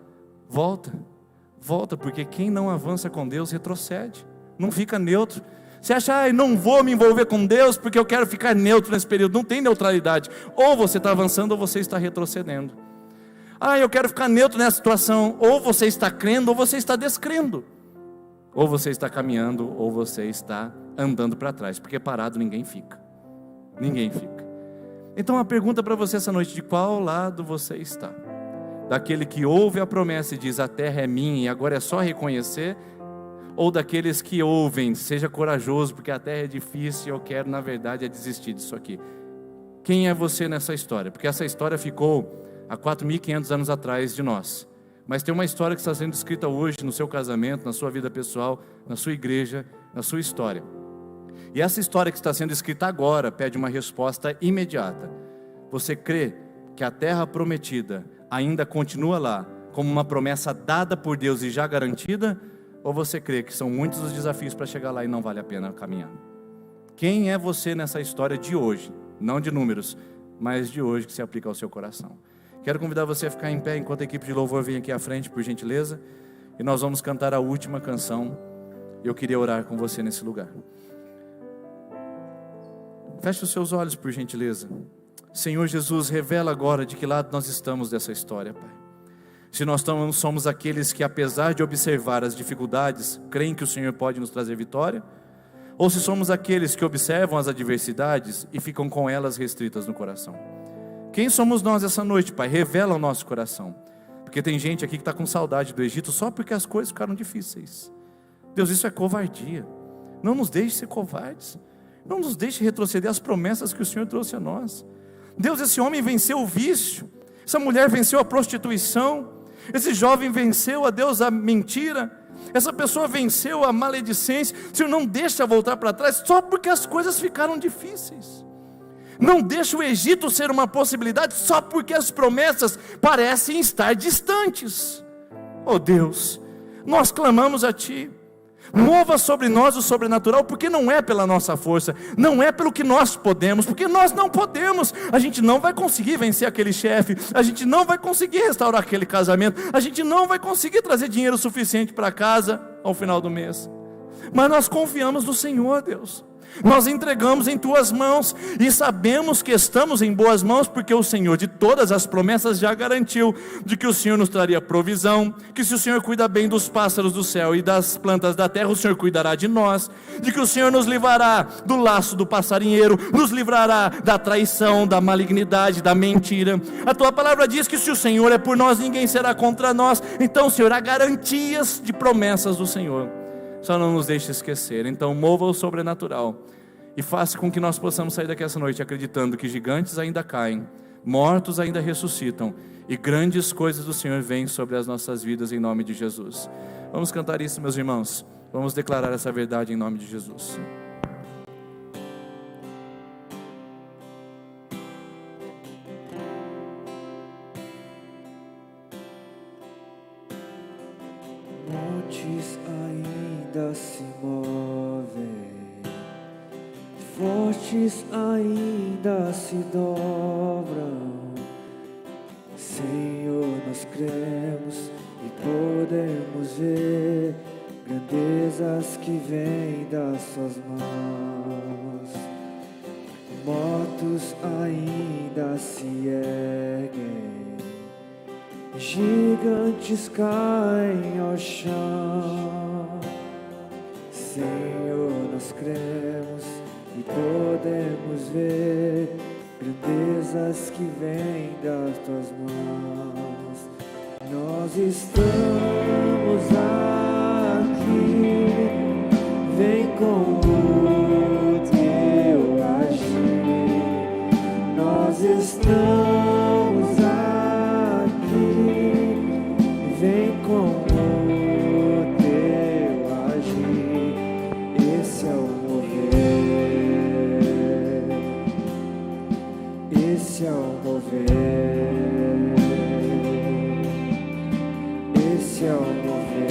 Volta, porque quem não avança com Deus retrocede. Não fica neutro. Você acha: não vou me envolver com Deus porque eu quero ficar neutro nesse período. Não tem neutralidade. Ou você está avançando ou você está retrocedendo. Eu quero ficar neutro nessa situação. Ou você está crendo ou você está descrendo. Ou você está caminhando ou você está andando para trás. Porque parado ninguém fica. Ninguém fica. Então a pergunta para você essa noite: de qual lado você está? Daquele que ouve a promessa e diz: a terra é minha e agora é só reconhecer? Ou daqueles que ouvem: seja corajoso porque a terra é difícil e eu quero na verdade desistir disso aqui? Quem é você nessa história? Porque essa história ficou há 4.500 anos atrás de nós, mas tem uma história que está sendo escrita hoje no seu casamento, na sua vida pessoal, na sua igreja, na sua história. E essa história que está sendo escrita agora pede uma resposta imediata. Você crê que a terra prometida ainda continua lá, como uma promessa dada por Deus e já garantida? Ou você crê que são muitos os desafios para chegar lá e não vale a pena caminhar? Quem é você nessa história de hoje? Não de números, mas de hoje, que se aplica ao seu coração. Quero convidar você a ficar em pé enquanto a equipe de louvor vem aqui à frente, por gentileza. E nós vamos cantar a última canção. Eu queria orar com você nesse lugar. Feche os seus olhos, por gentileza. Senhor Jesus, revela agora de que lado nós estamos dessa história, Pai. Se nós somos aqueles que, apesar de observar as dificuldades, creem que o Senhor pode nos trazer vitória, ou se somos aqueles que observam as adversidades e ficam com elas restritas no coração. Quem somos nós essa noite, Pai? Revela o nosso coração. Porque tem gente aqui que está com saudade do Egito só porque as coisas ficaram difíceis. Deus, isso é covardia. Não nos deixe ser covardes. Não nos deixe retroceder as promessas que o Senhor trouxe a nós. Deus, esse homem venceu o vício. Essa mulher venceu a prostituição. Esse jovem venceu, a Deus, a mentira. Essa pessoa venceu a maledicência. O Senhor não deixa voltar para trás só porque as coisas ficaram difíceis. Não deixa o Egito ser uma possibilidade só porque as promessas parecem estar distantes. Oh Deus, nós clamamos a Ti. Mova sobre nós o sobrenatural, porque não é pela nossa força, não é pelo que nós podemos, porque nós não podemos. A gente não vai conseguir vencer aquele chefe, a gente não vai conseguir restaurar aquele casamento, a gente não vai conseguir trazer dinheiro suficiente para casa ao final do mês. Mas nós confiamos no Senhor, Deus. Nós entregamos em Tuas mãos e sabemos que estamos em boas mãos, porque o Senhor de todas as promessas já garantiu de que o Senhor nos traria provisão, que se o Senhor cuida bem dos pássaros do céu e das plantas da terra, o Senhor cuidará de nós, de que o Senhor nos livrará do laço do passarinheiro, nos livrará da traição, da malignidade, da mentira. A Tua palavra diz que se o Senhor é por nós, ninguém será contra nós. Então, Senhor, há garantias de promessas do Senhor. Só não nos deixe esquecer. Então mova o sobrenatural e faça com que nós possamos sair daqui essa noite acreditando que gigantes ainda caem, mortos ainda ressuscitam e grandes coisas do Senhor vêm sobre as nossas vidas em nome de Jesus. Vamos cantar isso, meus irmãos. Vamos declarar essa verdade em nome de Jesus. Montes ainda se movem, fortes ainda se dobram. Senhor, nós cremos e podemos ver grandezas que vêm das Suas mãos. Mortos ainda se erguem, gigantes caem ao chão. Senhor, nós cremos e podemos ver grandezas que vêm das Tuas mãos. Nós estamos aqui, vem com o Teu agir. Nós estamos aqui, vem com o Teu agir. Esse é o mover, esse é o mover, esse é o mover,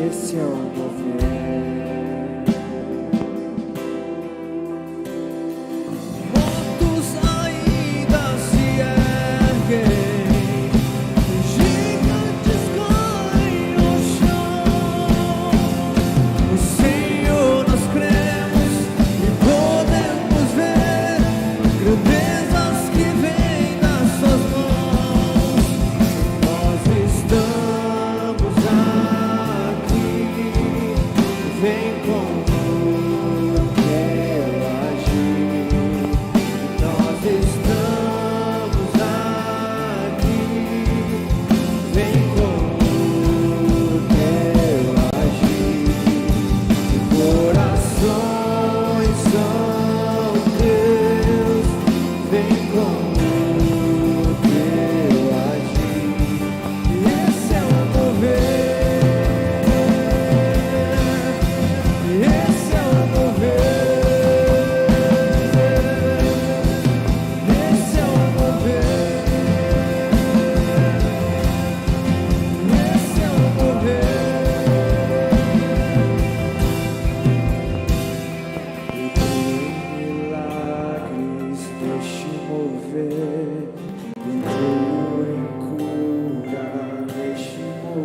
esse é o mover.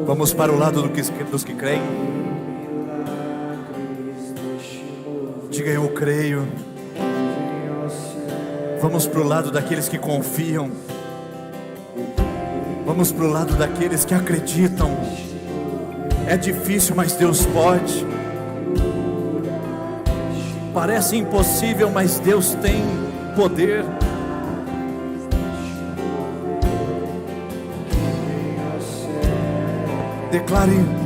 Vamos para o lado dos que creem. Diga: eu creio. Vamos para o lado daqueles que confiam. Vamos para o lado daqueles que acreditam. É difícil, mas Deus pode. Parece impossível, mas Deus tem poder.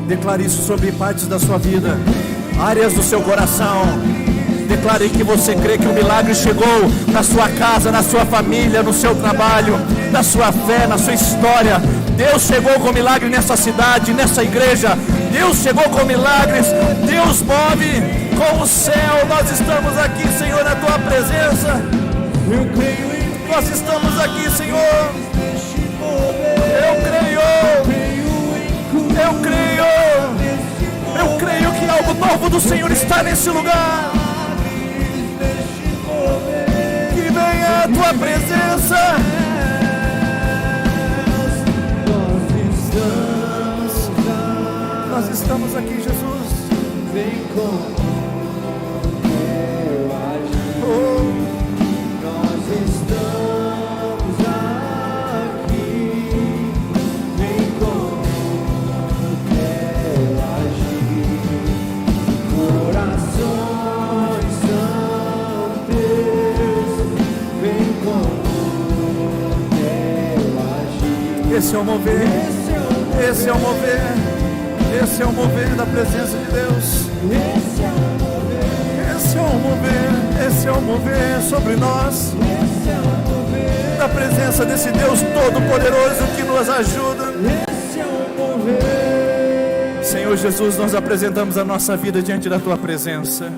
Declare isso sobre partes da sua vida, áreas do seu coração. Declare que você crê que o milagre chegou na sua casa, na sua família, no seu trabalho, na sua fé, na sua história. Deus chegou com milagre nessa cidade, nessa igreja. Deus chegou com milagres. Deus move com o céu. Nós estamos aqui, Senhor, na tua presença. Eu creio. Nós estamos aqui, Senhor. Eu creio. Eu creio. Eu creio que algo novo do Senhor está nesse lugar. Que venha a tua presença. Nós estamos aqui, Jesus. Vem com teu agir. Nós estamos aqui. Vem com teu agir. Corações são teus. Vem com teu agir. Esse é o mover. Esse é o mover. Esse é o mover da presença de Deus. Esse é o mover. Esse é o mover. Esse é o mover sobre nós. Esse é o mover. Da presença desse Deus Todo-Poderoso que nos ajuda. Esse é o mover. Senhor Jesus, nós apresentamos a nossa vida diante da tua presença.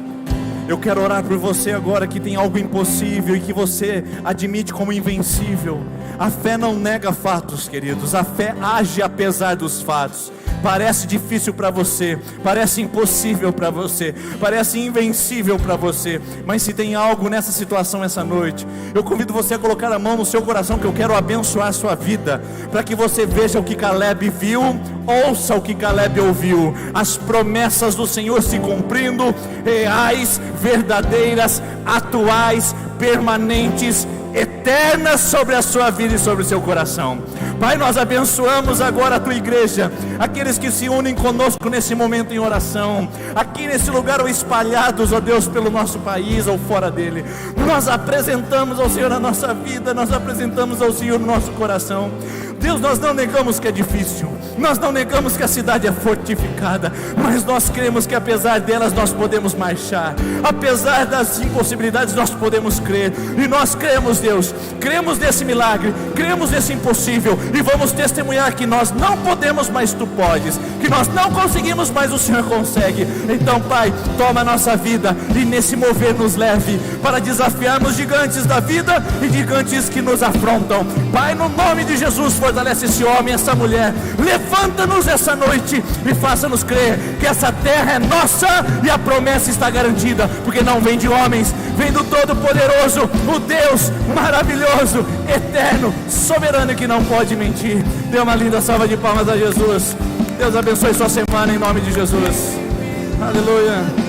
Eu quero orar por você agora que tem algo impossível e que você admite como invencível. A fé não nega fatos, queridos. A fé age apesar dos fatos. Parece difícil para você, parece impossível para você, parece invencível para você, mas se tem algo nessa situação essa noite, eu convido você a colocar a mão no seu coração, que eu quero abençoar a sua vida, para que você veja o que Caleb viu, ouça o que Caleb ouviu, as promessas do Senhor se cumprindo, reais, verdadeiras, atuais, permanentes, eternas sobre a sua vida e sobre o seu coração. Pai, nós abençoamos agora a tua igreja, aqueles que se unem conosco nesse momento em oração, aqui nesse lugar ou espalhados, ó Deus, pelo nosso país ou fora dele. Nós apresentamos ao Senhor a nossa vida, nós apresentamos ao Senhor o nosso coração. Deus, nós não negamos que é difícil, nós não negamos que a cidade é fortificada, mas nós cremos que apesar delas nós podemos marchar, apesar das impossibilidades nós podemos crer, e nós cremos, Deus, cremos nesse milagre, cremos nesse impossível, e vamos testemunhar que nós não podemos, mas tu podes, que nós não conseguimos, mas o Senhor consegue. Então, Pai, toma a nossa vida e nesse mover nos leve para desafiarmos gigantes da vida e gigantes que nos afrontam. Pai, no nome de Jesus, fortalece esse homem, essa mulher, levanta-nos essa noite e faça-nos crer que essa terra é nossa e a promessa está garantida, porque não vem de homens, vem do Todo-Poderoso, o Deus maravilhoso, eterno, soberano, que não pode mentir. Dê uma linda salva de palmas a Jesus. Deus abençoe sua semana em nome de Jesus. Aleluia.